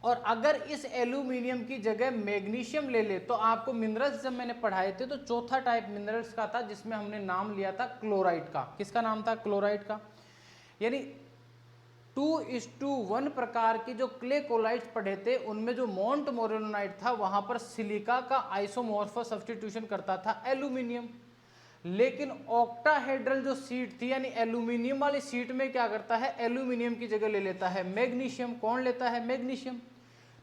Speaker 1: और अगर इस एल्यूमिनियम की जगह मैग्नीशियम ले ले, तो आपको मिनरल्स जब मैंने पढ़ाए थे तो चौथा टाइप मिनरल्स का था जिसमें हमने नाम लिया था क्लोराइड का। किसका नाम था? क्लोराइड का। यानी 2:1 प्रकार की जो क्ले कोलाइड्स पढ़े थे, उनमें जो मोंट मोरेलोनाइट था वहां पर सिलिका का आइसोमॉर्फस सब्स्टिट्यूशन करता था एल्यूमिनियम। लेकिन ऑक्टाहेड्रल जो सीट थी, यानी एल्यूमिनियम वाली सीट में क्या करता है, एल्यूमिनियम की जगह ले लेता है मैग्नीशियम। कौन लेता है? मैग्नीशियम।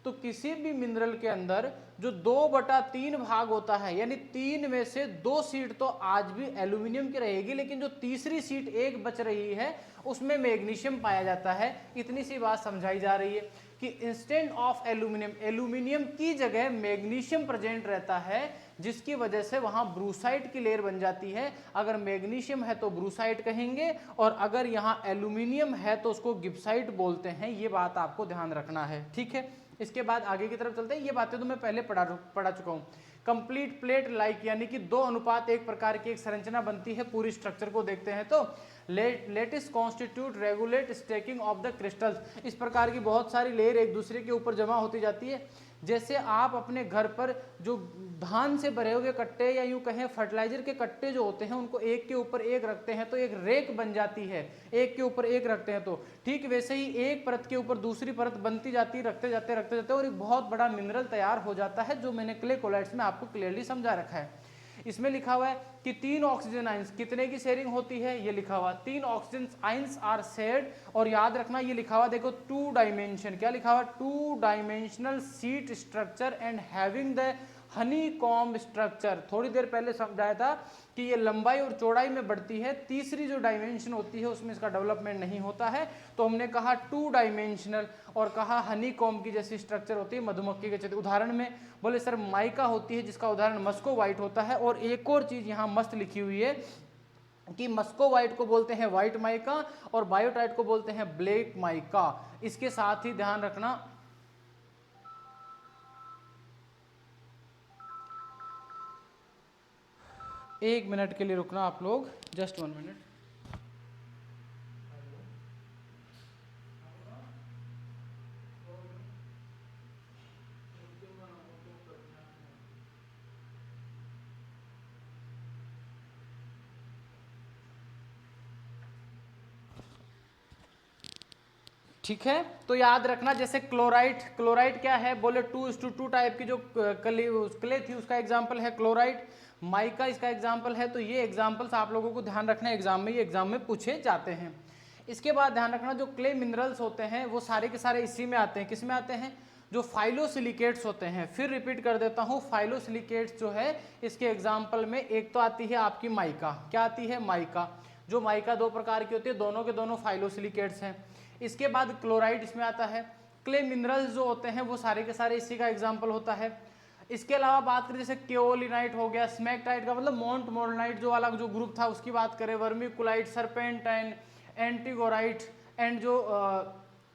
Speaker 1: तो किसी भी मिनरल के अंदर जो 2/3 भाग होता है, यानी 3 में से 2 सीट तो आज भी एल्यूमिनियम की रहेगी, लेकिन जो तीसरी सीट एक बच रही है उसमें मैग्नीशियम पाया जाता है। इतनी सी बात समझाई जा रही है कि इंस्टेड ऑफ एल्यूमिनियम, एल्यूमिनियम की जगह मैग्नीशियम प्रेजेंट रहता है, जिसकी वजह से वहां ब्रूसाइट की लेयर बन जाती है। अगर मैग्नीशियम है तो ब्रूसाइट कहेंगे, और अगर यहाँ एल्यूमिनियम है तो उसको गिब्साइट बोलते हैं। ये बात आपको ध्यान रखना है। ठीक है, इसके बाद आगे की तरफ चलते हैं। ये बातें तो मैं पहले पढ़ा चुका हूँ। कंप्लीट प्लेट लाइक, यानी कि 2:1 प्रकार की एक संरचना बनती है। पूरी स्ट्रक्चर को देखते हैं तो lattice constitute regulate stacking of the crystals. इस प्रकार की बहुत सारी लेयर एक दूसरे के ऊपर जमा होती जाती है। जैसे आप अपने घर पर जो धान से भरे हुए कट्टे, या यूं कहें फर्टिलाइजर के कट्टे जो होते हैं, उनको एक के ऊपर एक रखते हैं तो एक रेक बन जाती है। एक के ऊपर एक रखते हैं तो ठीक वैसे ही एक परत के ऊपर दूसरी परत बनती जाती है, रखते जाते और एक बहुत बड़ा मिनरल तैयार हो जाता है, जो मैंने क्ले कोलाइड्स में आपको क्लियरली समझा रखा है। इसमें लिखा हुआ है कि 3 ऑक्सीजन आइंस, कितने की शेयरिंग होती है ये लिखा हुआ, 3 ऑक्सीजन आइंस आर शेयर्ड। और याद रखना ये लिखा हुआ देखो 2 डायमेंशन, क्या लिखा हुआ? 2 dimensional seat structure and having the honey comb structure. थोड़ी देर पहले समझाया था कि ये लंबाई और चौड़ाई में बढ़ती है, तीसरी जो डायमेंशन होती है उसमें इसका डेवलपमेंट नहीं होता है। तो हमने कहा 2 डायमेंशनल, और कहा हनी कॉम्ब की जैसी स्ट्रक्चर होती है मधुमक्खी के चित्र। उदाहरण में बोले सर माइका होती है, जिसका उदाहरण मस्को वाइट होता है। और एक और चीज यहाँ मस्त लिखी हुई है कि मस्को वाइट को बोलते हैं व्हाइट माइका और बायोटाइट को बोलते हैं ब्लैक माइका। इसके साथ ही ध्यान रखना, एक मिनट के लिए रुकना आप लोग, जस्ट 1 मिनट। ठीक है, तो याद रखना जैसे क्लोराइड क्या है, बोले 2:2 टाइप की जो क्ले थी उसका एग्जाम्पल है क्लोराइड। माइका इसका एग्जाम्पल है। तो ये एग्जाम्पल्स आप लोगों को ध्यान रखना है, एग्जाम में ये एग्जाम में पूछे जाते हैं। इसके बाद ध्यान रखना जो क्ले मिनरल्स होते हैं वो सारे के सारे इसी में आते हैं। किस में आते हैं? जो फाइलोसिलिकेट्स होते हैं। फिर रिपीट कर देता हूँ, फाइलोसिलिकेट्स जो है इसके एग्जाम्पल में एक तो आती है आपकी माइका। क्या आती है? माइका। जो माइका 2 प्रकार की होती है, दोनों के दोनों फाइलोसिलिकेट्स हैं। इसके बाद क्लोराइड इसमें आता है। क्ले मिनरल्स जो होते हैं वो सारे के सारे इसी का एग्जाम्पल होता है। इसके अलावा बात करें जैसे केओलिनाइट हो गया, स्मैकटाइट का मतलब मोंट मोरेलोनाइट जो अलग जो ग्रुप था उसकी बात करें, वर्मिकुलाइट, सर्पेंटाइन, एंटीगोराइट एंड जो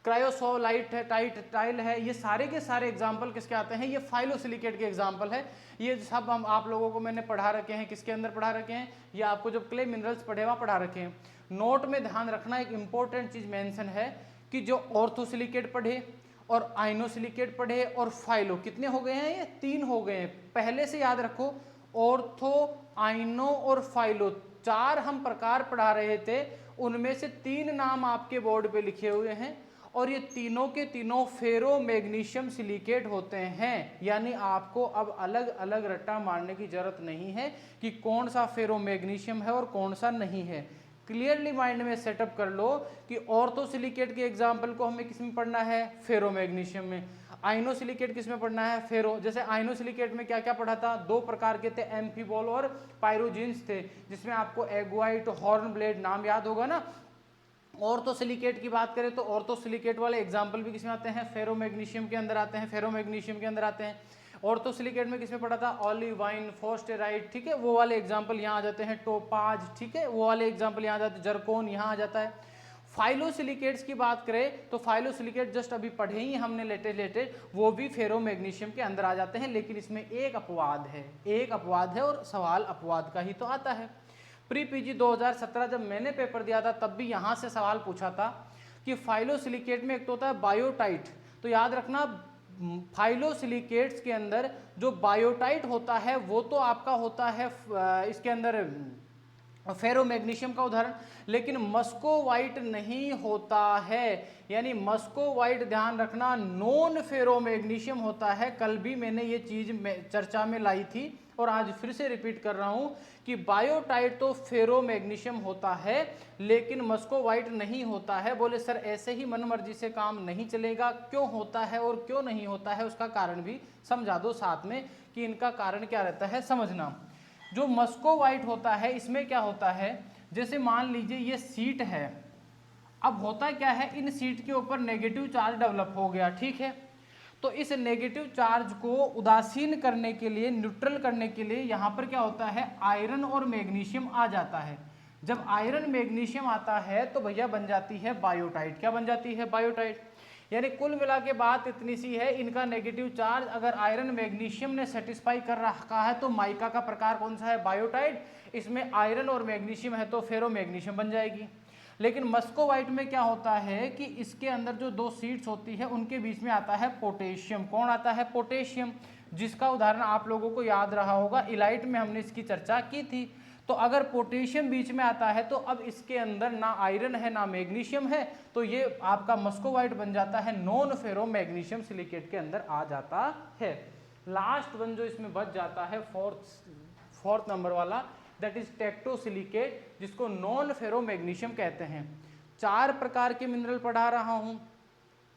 Speaker 1: क्रायोसोलाइट है, टाइल है, ये सारे के सारे एग्जाम्पल किसके आते हैं? ये फाइलोसिलिकेट के एग्जाम्पल है। ये सब हम आप लोगों को मैंने पढ़ा रखे हैं। किसके अंदर पढ़ा रखे हैं? ये आपको जब क्ले मिनरल्स पढ़े वहाँ पढ़ा रखे हैं। नोट में ध्यान रखना एक इंपॉर्टेंट चीज मेंशन है कि जो ऑर्थोसिलिकेट पढ़े और आइनोसिलिकेट पढ़े और फाइलो, कितने हो गए हैं? ये 3 हो गए हैं। पहले से याद रखो, ऑर्थो, आइनो और फाइलो 4 हम प्रकार पढ़ा रहे थे, उनमें से 3 नाम आपके बोर्ड पे लिखे हुए हैं और ये तीनों के तीनों फेरो मैग्नीशियम सिलिकेट होते हैं। यानी आपको अब अलग अलग रट्टा मारने की जरूरत नहीं है कि कौन सा फेरो मैग्नीशियम है और कौन सा नहीं है। क्लियरली माइंड में सेटअप कर लो कि ऑर्थो सिलिकेट के एग्जाम्पल को हमें किस में पढ़ना है, फेरो मैग्नीशियम में। आइनो सिलिकेट किस में पढ़ना है, फेरो। जैसे आइनो सिलिकेट में क्या क्या पढ़ा था, दो प्रकार के थे, एम्फीबॉल और पायरोजिन्स थे, जिसमें आपको एगोइट, हॉर्न ब्लेड नाम याद होगा ना। ऑर्थो सिलिकेट की बात करें तो ऑर्थो सिलिकेट वाले एग्जाम्पल भी किसमें आते हैं, फेरो मैग्नीशियम के अंदर आते हैं, फेरो मैग्नीशियम के अंदर आते हैं। ऑर्थो सिलिकेट में किसमें पढ़ा था, ऑलिवाइन, फोस्टेराइट, ठीक है, वो वाले एग्जाम्पल यहाँ आ जाते हैं, टोपाज, ठीक है, वो वाले एग्जाम्पल यहाँ आ जाते हैं, जर्कोन यहाँ आ जाता है। फाइलोसिलिकेट्स की बात करें तो फाइलोसिलिकेट जस्ट अभी पढ़े ही हमने लेटेस्ट, वो भी फेरो मैग्नीशियम के अंदर आ जाते हैं, लेकिन इसमें एक अपवाद है, एक अपवाद है, और सवाल अपवाद का ही तो आता है। प्री पीजी 2017 जब मैंने पेपर दिया था तब भी यहाँ से सवाल पूछा था कि फाइलोसिलिकेट में एक तो होता है बायोटाइट, तो याद रखना फाइलोसिलिकेट्स के अंदर जो बायोटाइट होता है वो तो आपका होता है इसके अंदर फेरो मैग्नीशियम का उदाहरण, लेकिन मस्कोवाइट नहीं होता है। यानी मस्कोवाइट ध्यान रखना नॉन फेरो मैग्नीशियम होता है। कल भी मैंने ये चीज चर्चा में लाई थी और आज फिर से रिपीट कर रहा हूं कि बायोटाइट तो फेरो मैग्नीशियम होता है लेकिन मस्कोवाइट नहीं होता है। बोले सर ऐसे ही मनमर्जी से काम नहीं चलेगा, क्यों होता है और क्यों नहीं होता है, उसका कारण भी समझा दो साथ में कि इनका कारण क्या रहता है समझना। जो मस्कोवाइट होता है इसमें क्या होता है, जैसे मान लीजिए ये सीट है, अब होता क्या है, इन सीट के ऊपर नेगेटिव चार्ज डेवलप हो गया, ठीक है, तो इस नेगेटिव चार्ज को उदासीन करने के लिए, न्यूट्रल करने के लिए यहाँ पर क्या होता है, आयरन और मैग्नीशियम आ जाता है। जब आयरन मैग्नीशियम आता है तो भैया बन जाती है बायोटाइट। क्या बन जाती है, बायोटाइट। यानी कुल मिला के बात इतनी सी है, इनका नेगेटिव चार्ज अगर आयरन मैग्नीशियम ने सेटिस्फाई कर रखा है तो माइका का प्रकार कौन सा है, बायोटाइट। इसमें आयरन और मैग्नीशियम है तो फेरो मैग्नीशियम बन जाएगी। लेकिन मस्कोवाइट में क्या होता है कि इसके अंदर जो दो सीट्स होती है उनके बीच में आता है पोटेशियम। कौन आता है, पोटेशियम, जिसका उदाहरण आप लोगों को याद रहा होगा, इलाइट में हमने इसकी चर्चा की थी। तो अगर पोटेशियम बीच में आता है तो अब इसके अंदर ना आयरन है ना मैग्नीशियम है, तो ये आपका मस्कोवाइट बन जाता है, नॉन फेरो मैग्नीशियम सिलिकेट के अंदर आ जाता है। लास्ट वन जो इसमें बच जाता है फोर्थ नंबर वाला, दैट इज टेक्टोसिलिकेट, जिसको नॉन फेरो मैग्नीशियम कहते हैं। 4 प्रकार के मिनरल पढ़ा रहा हूं।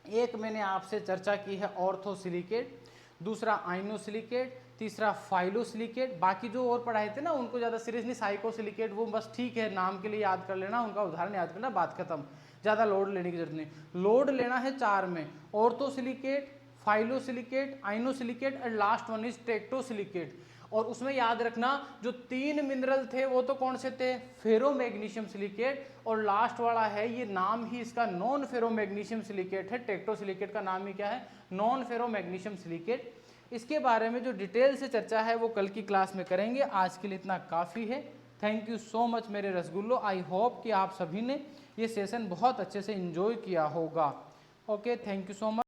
Speaker 1: एक मैंने आपसे चर्चा की है ऑर्थोसिलिकेट, दूसरा आइनोसिलिकेट, तीसरा फाइलोसिलिकेट। बाकी जो और पढ़ाए थे ना उनको ज़्यादा सीरियस नहीं, साइकोसिलिकेट वो बस ठीक है नाम के लिए याद कर लेना, उनका उदाहरण याद करना, बात खत्म, ज़्यादा लोड लेने की जरूरत नहीं। लोड लेना है 4 में, ऑर्थोसिलिकेट, फाइलोसिलिकेट, आइनोसिलिकेट और लास्ट वन इज टेक्टोसिलिकेट। और उसमें याद रखना जो 3 मिनरल थे वो तो कौन से थे, फेरो मैग्नीशियम सिलिकेट, और लास्ट वाला है ये नाम ही इसका नॉन फेरो मैग्नीशियम सिलिकेट है। टेक्टोसिलिकेट का नाम ही क्या है, नॉन फेरो मैग्नीशियम सिलिकेट। इसके बारे में जो डिटेल से चर्चा है वो कल की क्लास में करेंगे। आज के लिए इतना काफ़ी है। थैंक यू सो मच मेरे रसगुल्लो। आई होप कि आप सभी ने ये सेशन बहुत अच्छे से एंजॉय किया होगा। Okay, thank you so much.